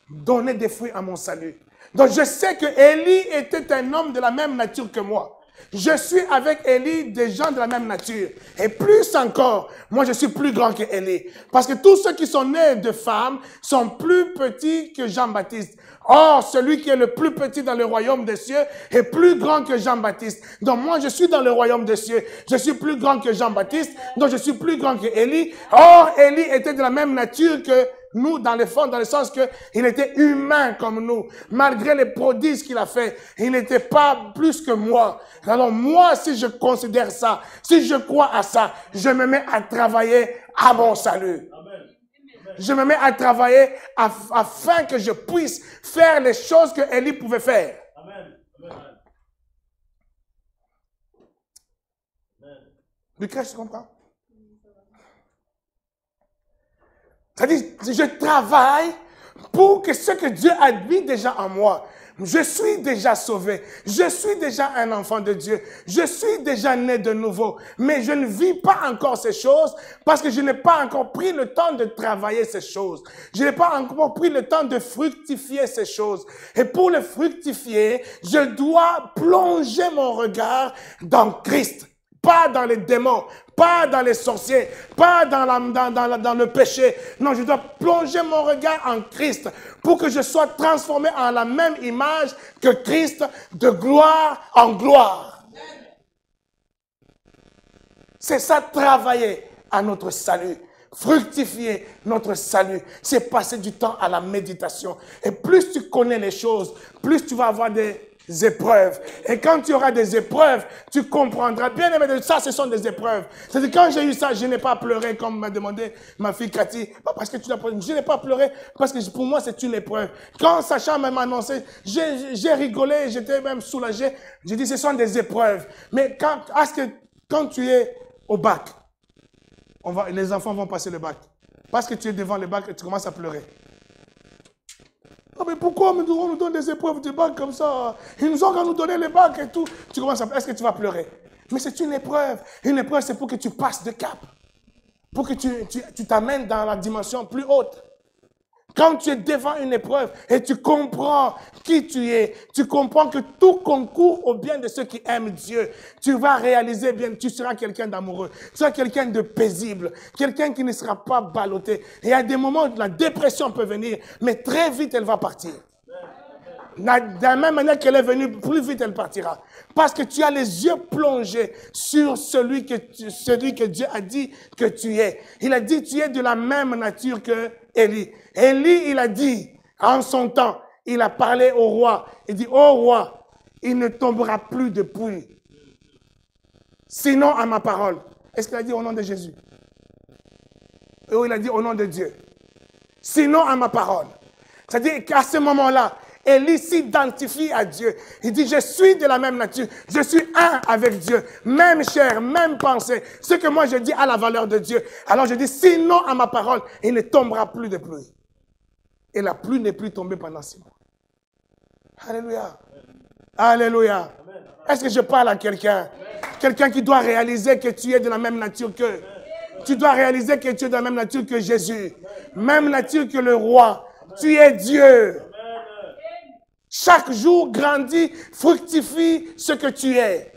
Donner des fruits à mon salut. Donc, je sais que Élie était un homme de la même nature que moi. Je suis avec Élie des gens de la même nature. Et plus encore, moi je suis plus grand que Élie. Parce que tous ceux qui sont nés de femmes sont plus petits que Jean-Baptiste. Or, celui qui est le plus petit dans le royaume des cieux est plus grand que Jean-Baptiste. Donc moi je suis dans le royaume des cieux. Je suis plus grand que Jean-Baptiste. Donc je suis plus grand que Élie. Or, Élie était de la même nature que nous, dans le fond, dans le sens que il était humain comme nous. Malgré les prodiges qu'il a fait, il n'était pas plus que moi. Alors moi, si je considère ça, si je crois à ça, je me mets à travailler à mon salut. Amen. Je me mets à travailler afin que je puisse faire les choses que Élie pouvait faire. Amen. Lucas, tu comprends? C'est-à-dire, je travaille pour que ce que Dieu a mis déjà en moi, Je suis déjà sauvé. Je suis déjà un enfant de Dieu. Je suis déjà né de nouveau. Mais je ne vis pas encore ces choses parce que je n'ai pas encore pris le temps de travailler ces choses. Je n'ai pas encore pris le temps de fructifier ces choses. Et pour le fructifier, je dois plonger mon regard dans Christ. Pas dans les démons, pas dans les sorciers, pas dans le péché. Non, je dois plonger mon regard en Christ pour que je sois transformé en la même image que Christ, de gloire en gloire. C'est ça, travailler à notre salut. Fructifier notre salut, c'est passer du temps à la méditation. Et plus tu connais les choses, plus tu vas avoir des épreuves. Et quand tu auras des épreuves, tu comprendras. Bien aimé, ça, ce sont des épreuves. C'est-à-dire, quand j'ai eu ça, je n'ai pas pleuré, comme m'a demandé ma fille Cathy. Pas parce que tu l'as pleuré. Je n'ai pas pleuré parce que pour moi, c'est une épreuve. Quand Sacha m'a annoncé, j'ai rigolé, j'étais même soulagé. J'ai dit, ce sont des épreuves. Mais quand tu es au bac, les enfants vont passer le bac. Parce que tu es devant le bac et tu commences à pleurer. Ah, mais pourquoi on nous donne des épreuves du bac comme ça? Ils nous ont qu'à nous donner les bacs et tout. Tu commences à pleurer. Est-ce que tu vas pleurer? Mais c'est une épreuve. Une épreuve, c'est pour que tu passes de cap. Pour que tu t'amènes dans la dimension plus haute. Quand tu es devant une épreuve et tu comprends qui tu es, tu comprends que tout concourt au bien de ceux qui aiment Dieu. Tu vas réaliser bien, tu seras quelqu'un d'amoureux, tu seras quelqu'un de paisible, quelqu'un qui ne sera pas ballotté. Et il y a des moments où la dépression peut venir, mais très vite elle va partir. De la même manière qu'elle est venue, plus vite elle partira. Parce que tu as les yeux plongés sur celui que Dieu a dit que tu es. Il a dit, tu es de la même nature que Élie. Élie, il a dit, en son temps, il a parlé au roi. Il dit, ô roi, il ne tombera plus de pluie. Sinon à ma parole. Est-ce qu'il a dit au nom de Jésus? Ou il a dit au nom de Dieu? Sinon à ma parole. C'est-à-dire qu'à ce moment-là, Élie s'identifie à Dieu. Il dit, je suis de la même nature. Je suis un avec Dieu. Même chair, même pensée. Ce que moi je dis a la valeur de Dieu. Alors je dis, sinon à ma parole, il ne tombera plus de pluie. Et la pluie n'est plus tombée pendant 6 mois. Alléluia. Alléluia. Est-ce que je parle à quelqu'un? Quelqu'un qui doit réaliser que tu es de la même nature qu'eux. Tu dois réaliser que tu es de la même nature que Jésus. Même nature que le roi. Tu es Dieu. Chaque jour, grandis, fructifie ce que tu es.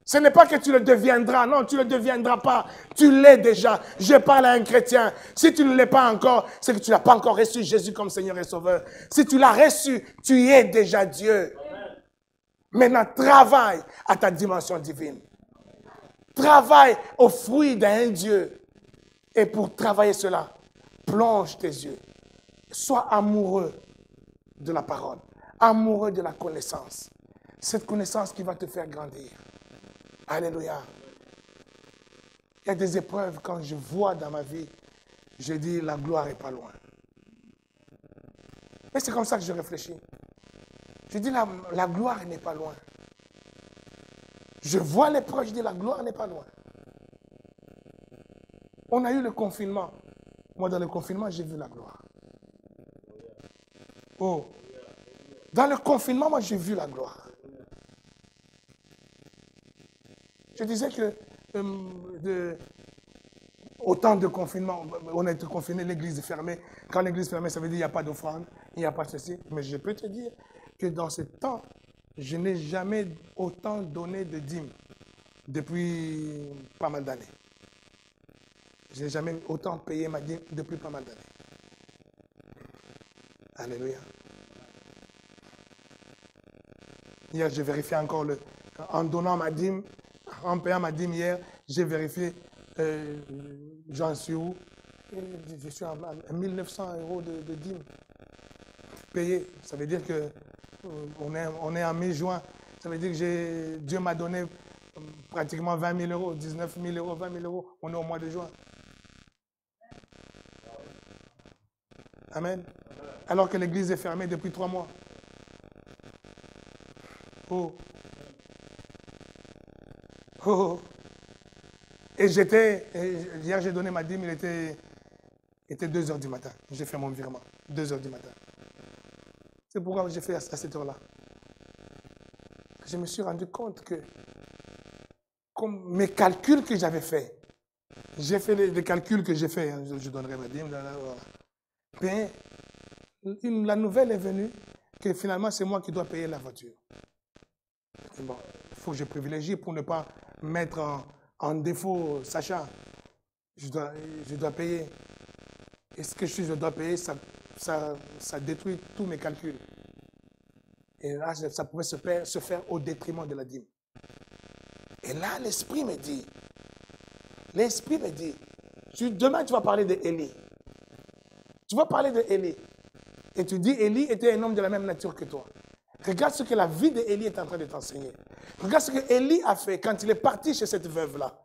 Ce n'est pas que tu le deviendras. Non, tu ne le deviendras pas. Tu l'es déjà. Je parle à un chrétien. Si tu ne l'es pas encore, c'est que tu n'as pas encore reçu Jésus comme Seigneur et Sauveur. Si tu l'as reçu, tu es déjà Dieu. Maintenant, travaille à ta dimension divine. Travaille au fruit d'un Dieu. Et pour travailler cela, plonge tes yeux. Sois amoureux de la parole. Amoureux de la connaissance. Cette connaissance qui va te faire grandir. Alléluia. Il y a des épreuves quand je vois dans ma vie, je dis la gloire n'est pas loin. Et c'est comme ça que je réfléchis. Je dis la gloire n'est pas loin. Je vois l'épreuve, je dis la gloire n'est pas loin. On a eu le confinement. Moi, dans le confinement, j'ai vu la gloire. Oh. Dans le confinement, moi, j'ai vu la gloire. Je disais que au temps de confinement, on a été confiné, l'église est fermée. Quand l'église est fermée, ça veut dire qu'il n'y a pas d'offrande, il n'y a pas de ceci. Mais je peux te dire que dans ce temps, je n'ai jamais autant donné de dîmes depuis pas mal d'années. Je n'ai jamais autant payé ma dîme depuis pas mal d'années. Alléluia. Hier, j'ai vérifié encore, en donnant ma dîme, en payant ma dîme hier, j'ai vérifié, j'en suis où? Je suis à 1900 € de dîme payé. Ça veut dire que on est en mi-juin. Ça veut dire que Dieu m'a donné pratiquement 20 000 €, 19 000 €, 20 000 €. On est au mois de juin. Amen. Alors que l'église est fermée depuis 3 mois. Oh. Oh. Et hier j'ai donné ma dîme, il était 2 h du matin. J'ai fait mon virement, 2 h du matin. C'est pourquoi j'ai fait à cette heure-là. Je me suis rendu compte que, comme mes calculs que j'avais faits, j'ai fait les calculs que j'ai faits, hein, je donnerai ma dîme, voilà. Mais la nouvelle est venue que finalement c'est moi qui dois payer la voiture. Bon, il faut que je privilégie pour ne pas mettre en défaut Sacha. Je dois payer. Et ce que je dois payer, ça détruit tous mes calculs. Et là, ça pouvait se faire au détriment de la dîme. Et là, l'Esprit me dit, demain tu vas parler d'Élie. Tu vas parler d'Élie. Et tu dis, Élie était un homme de la même nature que toi. Regarde ce que la vie d'Élie est en train de t'enseigner. Regarde ce que Élie a fait quand il est parti chez cette veuve-là.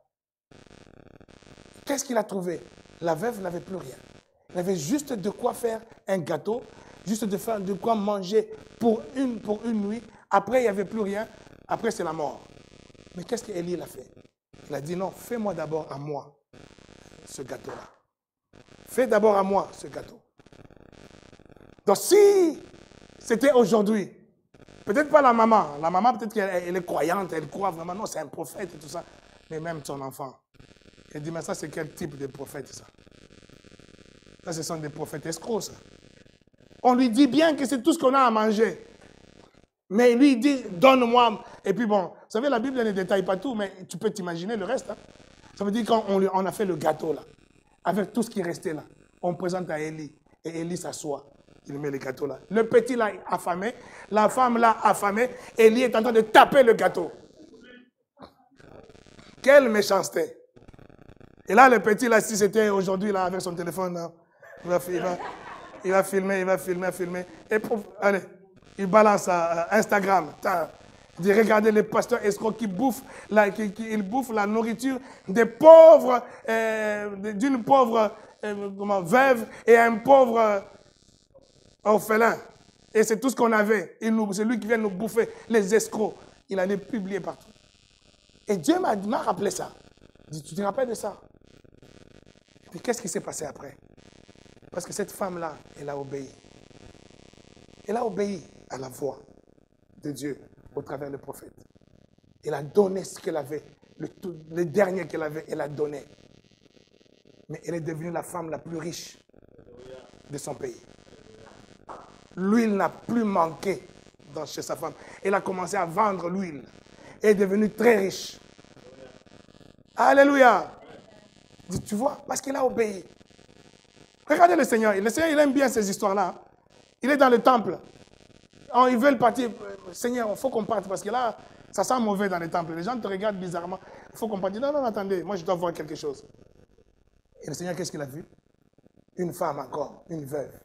Qu'est-ce qu'il a trouvé? La veuve n'avait plus rien. Il avait juste de quoi faire un gâteau, juste de quoi manger pour une nuit. Après, il n'y avait plus rien. Après, c'est la mort. Mais qu'est-ce qu'Élie a fait? Il a dit non, fais-moi d'abord à moi ce gâteau-là. Fais d'abord à moi ce gâteau. Donc si c'était aujourd'hui, peut-être pas la maman peut-être qu'elle est croyante, elle croit vraiment, non, c'est un prophète et tout ça, mais même son enfant. Elle dit, mais ça c'est quel type de prophète ça? Ça ce sont des prophètes escrocs ça. On lui dit bien que c'est tout ce qu'on a à manger. Mais lui il dit, donne-moi. Et puis bon, vous savez, la Bible ne détaille pas tout, mais tu peux t'imaginer le reste. Hein. Ça veut dire qu'on a fait le gâteau là, avec tout ce qui restait là. On présente à Élie, et Élie s'assoit. Il met le gâteau là. Le petit là affamé, la femme là affamée, Élie est en train de taper le gâteau. Quelle méchanceté. Et là, le petit là, si c'était aujourd'hui là, avec son téléphone, là, il va filmer. Et allez, il balance à Instagram. Il dit, regardez les pasteurs escrocs qui bouffent la nourriture des pauvres, d'une pauvre veuve et un pauvre orphelin. Et c'est tout ce qu'on avait. C'est lui qui vient nous bouffer, les escrocs. Il allait publier partout. Et Dieu m'a rappelé ça. Il dit, tu te rappelles de ça? Et puis qu'est-ce qui s'est passé après? Parce que cette femme-là, elle a obéi. Elle a obéi à la voix de Dieu au travers du prophète. Elle a donné ce qu'elle avait. Le dernier qu'elle avait, elle a donné. Mais elle est devenue la femme la plus riche de son pays. L'huile n'a plus manqué chez sa femme. Elle a commencé à vendre l'huile. Elle est devenue très riche. Alléluia. Tu vois, parce qu'elle a obéi. Regardez le Seigneur. Le Seigneur, il aime bien ces histoires-là. Il est dans le temple. Ils veulent partir. Seigneur, il faut qu'on parte parce que là, ça sent mauvais dans le temple. Les gens te regardent bizarrement. Il faut qu'on parte. Non, attendez, moi je dois voir quelque chose. Et le Seigneur, qu'est-ce qu'il a vu? Une femme encore, une veuve,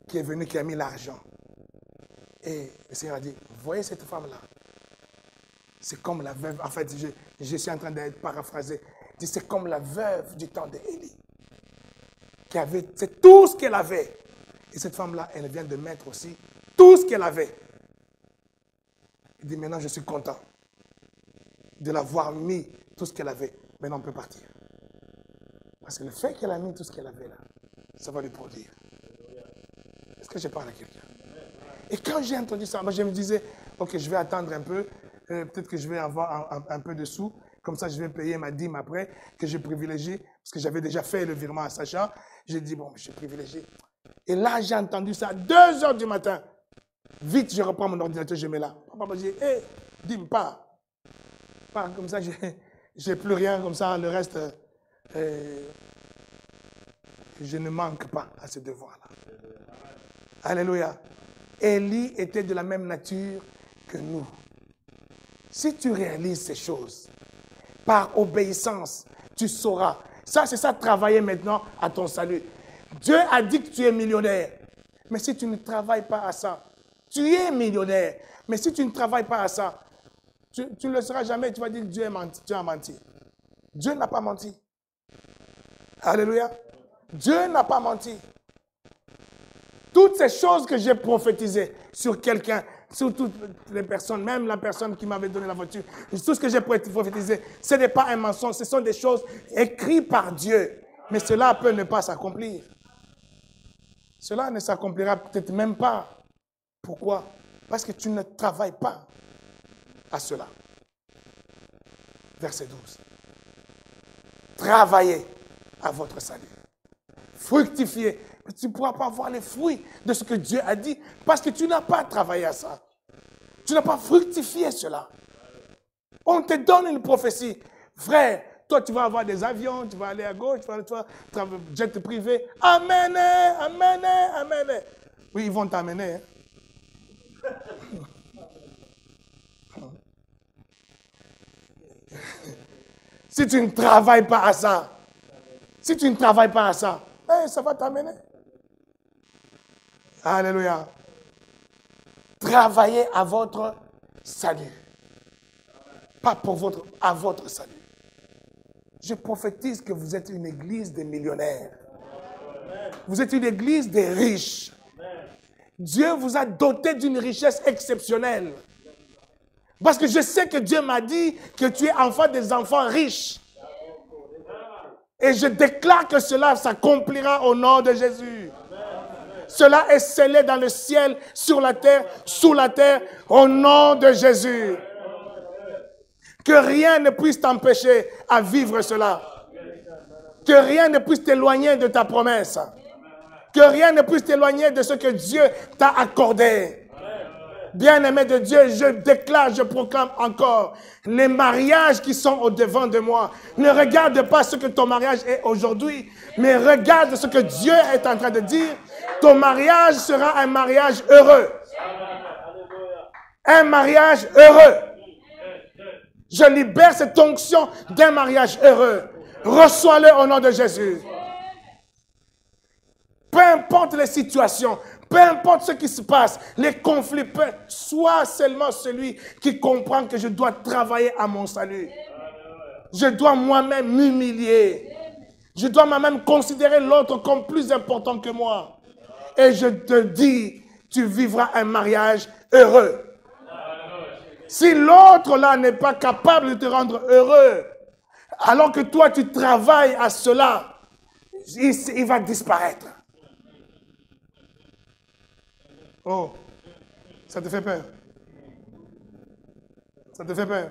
qui est venue, qui a mis l'argent. Et le Seigneur a dit, voyez cette femme-là. C'est comme la veuve, en fait, je suis en train d'être paraphrasé. Il dit, c'est comme la veuve du temps d'Élie. C'est tout ce qu'elle avait. Et cette femme-là, elle vient de mettre aussi tout ce qu'elle avait. Il dit, maintenant je suis content de l'avoir mis tout ce qu'elle avait. Maintenant on peut partir. Parce que le fait qu'elle a mis tout ce qu'elle avait là, ça va lui produire. Est-ce que je parle à quelqu'un? Et quand j'ai entendu ça, moi je me disais, ok, je vais attendre un peu, peut-être que je vais avoir un peu de sous, comme ça je vais payer ma dîme après, que je privilégie, parce que j'avais déjà fait le virement à Sacha. J'ai dit, bon, je privilégie. Et là, j'ai entendu ça à 2h du matin. Vite, je reprends mon ordinateur, je mets là. Papa dit, hé, dîme, pas. Pas comme ça, j'ai plus rien, comme ça, le reste, je ne manque pas à ce devoir-là. Alléluia. Élie était de la même nature que nous. Si tu réalises ces choses, par obéissance, tu sauras. Ça, c'est ça, travailler maintenant à ton salut. Dieu a dit que tu es millionnaire. Mais si tu ne travailles pas à ça, tu es millionnaire. Mais si tu ne travailles pas à ça, tu ne le seras jamais. Tu vas dire que Dieu a menti. Dieu n'a pas menti. Alléluia. Dieu n'a pas menti. Toutes ces choses que j'ai prophétisées sur quelqu'un, sur toutes les personnes, même la personne qui m'avait donné la voiture, tout ce que j'ai prophétisé, ce n'est pas un mensonge, ce sont des choses écrites par Dieu. Mais cela peut ne pas s'accomplir. Cela ne s'accomplira peut-être même pas. Pourquoi? Parce que tu ne travailles pas à cela. Verset 12. Travaillez à votre salut. Fructifiez. Mais tu ne pourras pas voir les fruits de ce que Dieu a dit parce que tu n'as pas travaillé à ça. Tu n'as pas fructifié cela. On te donne une prophétie. Frère, toi tu vas avoir des avions, tu vas aller à gauche, tu vas aller jet privé. Amenez, amenez, amenez. Oui, ils vont t'amener. Hein. Si tu ne travailles pas à ça, si tu ne travailles pas à ça, ça va t'amener. Alléluia. Travaillez à votre salut. Pas pour votre, à votre salut. Je prophétise que vous êtes une église des millionnaires. Vous êtes une église des riches. Dieu vous a doté d'une richesse exceptionnelle. Parce que je sais que Dieu m'a dit que tu es enfant des enfants riches. Et je déclare que cela s'accomplira au nom de Jésus. Cela est scellé dans le ciel, sur la terre, sous la terre, au nom de Jésus. Que rien ne puisse t'empêcher à vivre cela. Que rien ne puisse t'éloigner de ta promesse. Que rien ne puisse t'éloigner de ce que Dieu t'a accordé. Bien-aimé de Dieu, je déclare, je proclame encore, les mariages qui sont au-devant de moi. Ne regarde pas ce que ton mariage est aujourd'hui, mais regarde ce que Dieu est en train de dire. Ton mariage sera un mariage heureux. Un mariage heureux. Je libère cette onction d'un mariage heureux. Reçois-le au nom de Jésus. Peu importe les situations, peu importe ce qui se passe, les conflits, sois seulement celui qui comprend que je dois travailler à mon salut. Je dois moi-même m'humilier. Je dois moi-même considérer l'autre comme plus important que moi. Et je te dis, tu vivras un mariage heureux. Si l'autre là n'est pas capable de te rendre heureux, alors que toi tu travailles à cela, il va disparaître. Oh, ça te fait peur? Ça te fait peur?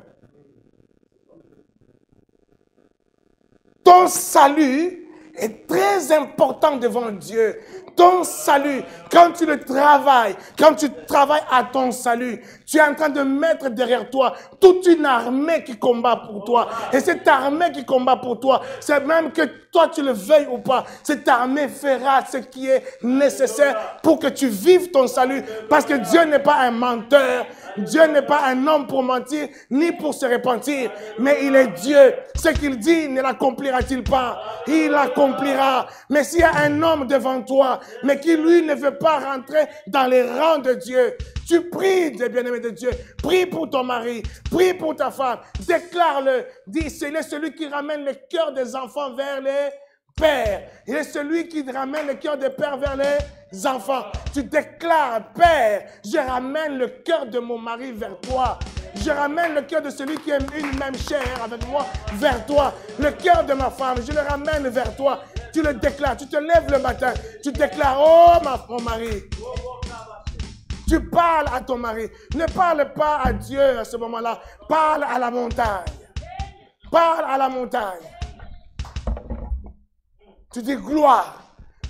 Ton salut est très important devant Dieu. Ton salut, quand tu le travailles, quand tu travailles à ton salut, tu es en train de mettre derrière toi toute une armée qui combat pour toi. Et cette armée qui combat pour toi, c'est même que toi tu le veuilles ou pas, cette armée fera ce qui est nécessaire pour que tu vives ton salut. Parce que Dieu n'est pas un menteur, Dieu n'est pas un homme pour mentir, ni pour se repentir, mais il est Dieu. Ce qu'il dit, ne l'accomplira-t-il pas? Il l'accomplira. Mais s'il y a un homme devant toi, mais qui lui ne veut pas rentrer dans les rangs de Dieu, tu pries des bien-aimés de Dieu, prie pour ton mari, prie pour ta femme, déclare-le, dis, c'est celui qui ramène le cœur des enfants vers les pères. Il est celui qui ramène le cœur des pères vers les enfants. Tu déclares, Père, je ramène le cœur de mon mari vers toi. Je ramène le cœur de celui qui aime une même chair avec moi vers toi. Le cœur de ma femme, je le ramène vers toi. Tu le déclares, tu te lèves le matin, tu déclares, oh mon mari. Tu parles à ton mari. Ne parle pas à Dieu à ce moment-là. Parle à la montagne. Parle à la montagne. Tu dis gloire.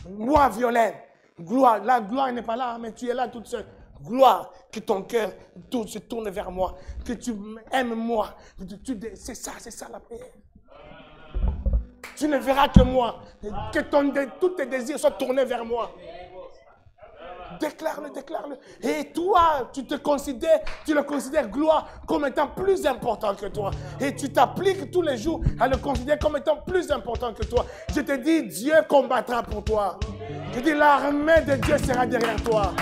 Moi, Violaine. Gloire. La gloire n'est pas là, mais tu es là toute seule. Gloire. Que ton cœur se tourne vers moi. Que tu aimes moi. C'est ça la prière. Tu ne verras que moi. Que tous tes désirs soient tournés vers moi. Déclare-le, déclare-le. Et toi, tu le considères gloire comme étant plus important que toi. Et tu t'appliques tous les jours à le considérer comme étant plus important que toi. Je te dis, Dieu combattra pour toi. Je dis, l'armée de Dieu sera derrière toi.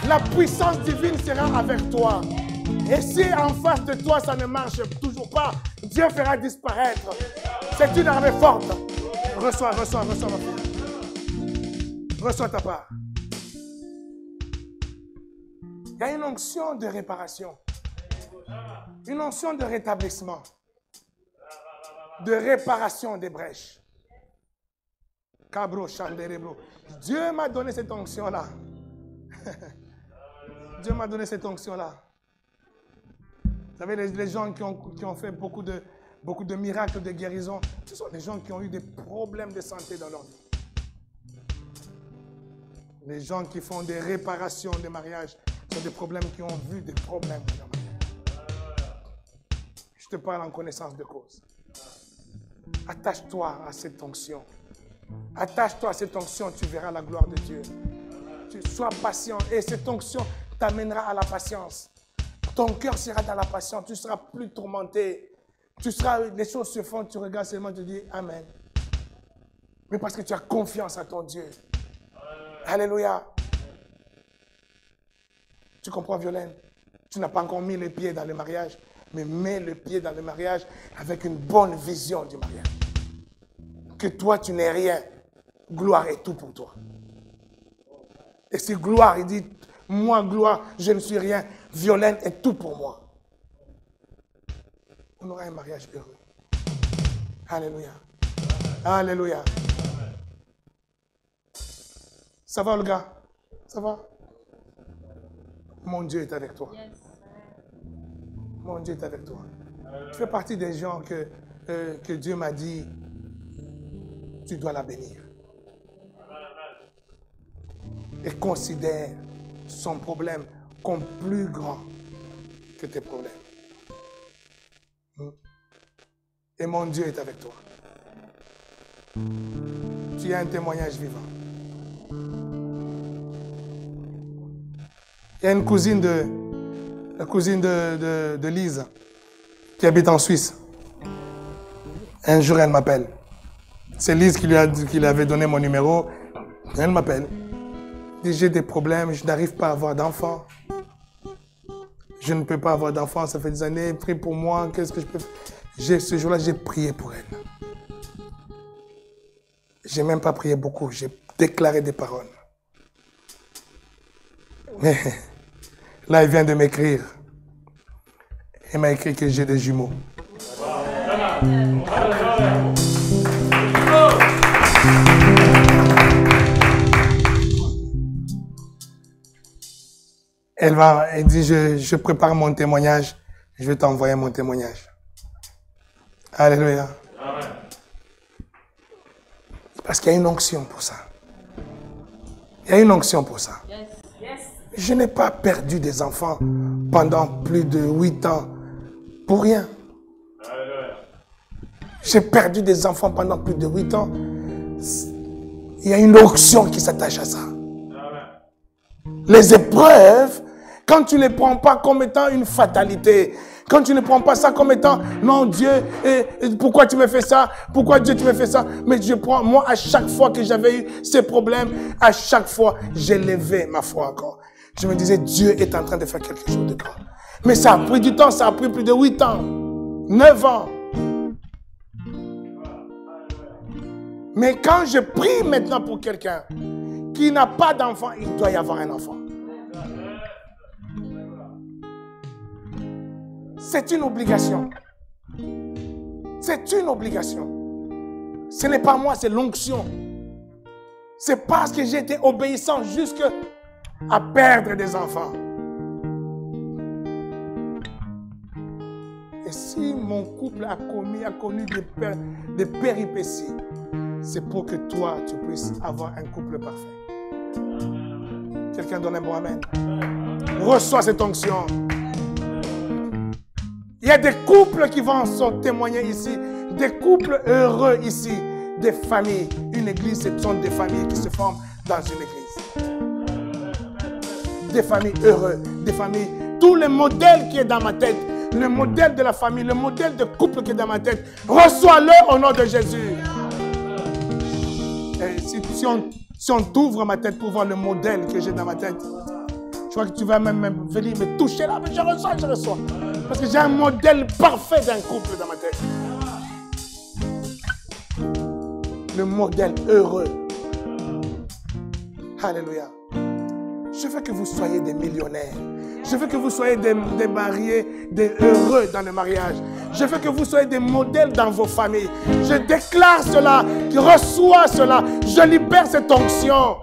La puissance divine sera avec toi. Et si en face de toi, ça ne marche toujours pas, Dieu fera disparaître. C'est une armée forte. Reçois ma fille. Reçois ta part. Il y a une onction de réparation, une onction de rétablissement, de réparation des brèches. Cabro, Chanderebro. Dieu m'a donné cette onction-là. Dieu m'a donné cette onction-là. Vous savez, les gens qui ont fait beaucoup de miracles, de guérisons, ce sont des gens qui ont eu des problèmes de santé dans leur vie. Les gens qui font des réparations de mariage sont des problèmes qui ont vu des problèmes dans leur mariage. Je te parle en connaissance de cause. Attache-toi à cette onction. Attache-toi à cette onction, tu verras la gloire de Dieu. Sois patient et cette onction t'amènera à la patience. Ton cœur sera dans la patience, tu ne seras plus tourmenté. Les choses se font, tu regardes seulement, tu dis Amen. Mais parce que tu as confiance à ton Dieu. Alléluia. Tu comprends, Violaine? Tu n'as pas encore mis les pieds dans le mariage, mais mets le pied dans le mariage avec une bonne vision du mariage. Que toi, tu n'es rien. Gloire est tout pour toi. Et c'est gloire, il dit, moi, gloire, je ne suis rien. Violaine est tout pour moi. On aura un mariage heureux. Alléluia. Alléluia. Ça va, Olga? Ça va? Mon Dieu est avec toi. Mon Dieu est avec toi. Tu fais partie des gens que Dieu m'a dit, tu dois la bénir. Et considère son problème comme plus grand que tes problèmes. Et mon Dieu est avec toi. Tu as un témoignage vivant. Il y a une cousine de Lise qui habite en Suisse. Un jour, elle m'appelle. C'est Lise qui lui avait donné mon numéro. Elle m'appelle. Elle dit, j'ai des problèmes, je n'arrive pas à avoir d'enfants. Je ne peux pas avoir d'enfants, ça fait des années. Prie pour moi, qu'est-ce que je peux faire? Ce jour-là, j'ai prié pour elle. Je n'ai même pas prié beaucoup, j'ai déclaré des paroles. Mais là, il vient de m'écrire. Il m'a écrit que j'ai des jumeaux. Elle dit, je prépare mon témoignage, je vais t'envoyer mon témoignage. Alléluia. Amen. Parce qu'il y a une onction pour ça. Il y a une onction pour ça. Yes. Yes. Je n'ai pas perdu des enfants pendant plus de 8 ans pour rien. J'ai perdu des enfants pendant plus de 8 ans. Il y a une onction qui s'attache à ça. Les épreuves, quand tu ne les prends pas comme étant une fatalité, quand tu ne prends pas ça comme étant, non Dieu, pourquoi tu me fais ça? Pourquoi Dieu tu me fais ça? Mais je prends, moi à chaque fois que j'avais eu ces problèmes, à chaque fois, j'ai levé ma foi encore. Je me disais, Dieu est en train de faire quelque chose de grand. Mais ça a pris du temps, ça a pris plus de 8 ans, 9 ans. Mais quand je prie maintenant pour quelqu'un qui n'a pas d'enfant, il doit y avoir un enfant. C'est une obligation. C'est une obligation. Ce n'est pas moi, c'est l'onction. C'est parce que j'ai été obéissant jusqu'à perdre des enfants. Et si mon couple a connu des péripéties, c'est pour que toi, tu puisses avoir un couple parfait. Quelqu'un donne un bon amen. Reçois cette onction. Il y a des couples qui vont se témoigner ici, des couples heureux ici, des familles. Une église, ce sont des familles qui se forment dans une église. Des familles heureuses, des familles. Tout le modèle qui est dans ma tête, le modèle de la famille, le modèle de couple qui est dans ma tête, reçois-le au nom de Jésus. Et si on t'ouvre ma tête pour voir le modèle que j'ai dans ma tête, je crois que tu vas même venir me toucher là, mais je reçois. Parce que j'ai un modèle parfait d'un couple dans ma tête. Le modèle heureux. Alléluia. Je veux que vous soyez des millionnaires. Je veux que vous soyez des mariés, des heureux dans le mariage. Je veux que vous soyez des modèles dans vos familles. Je déclare cela, je reçois cela. Je libère cette onction.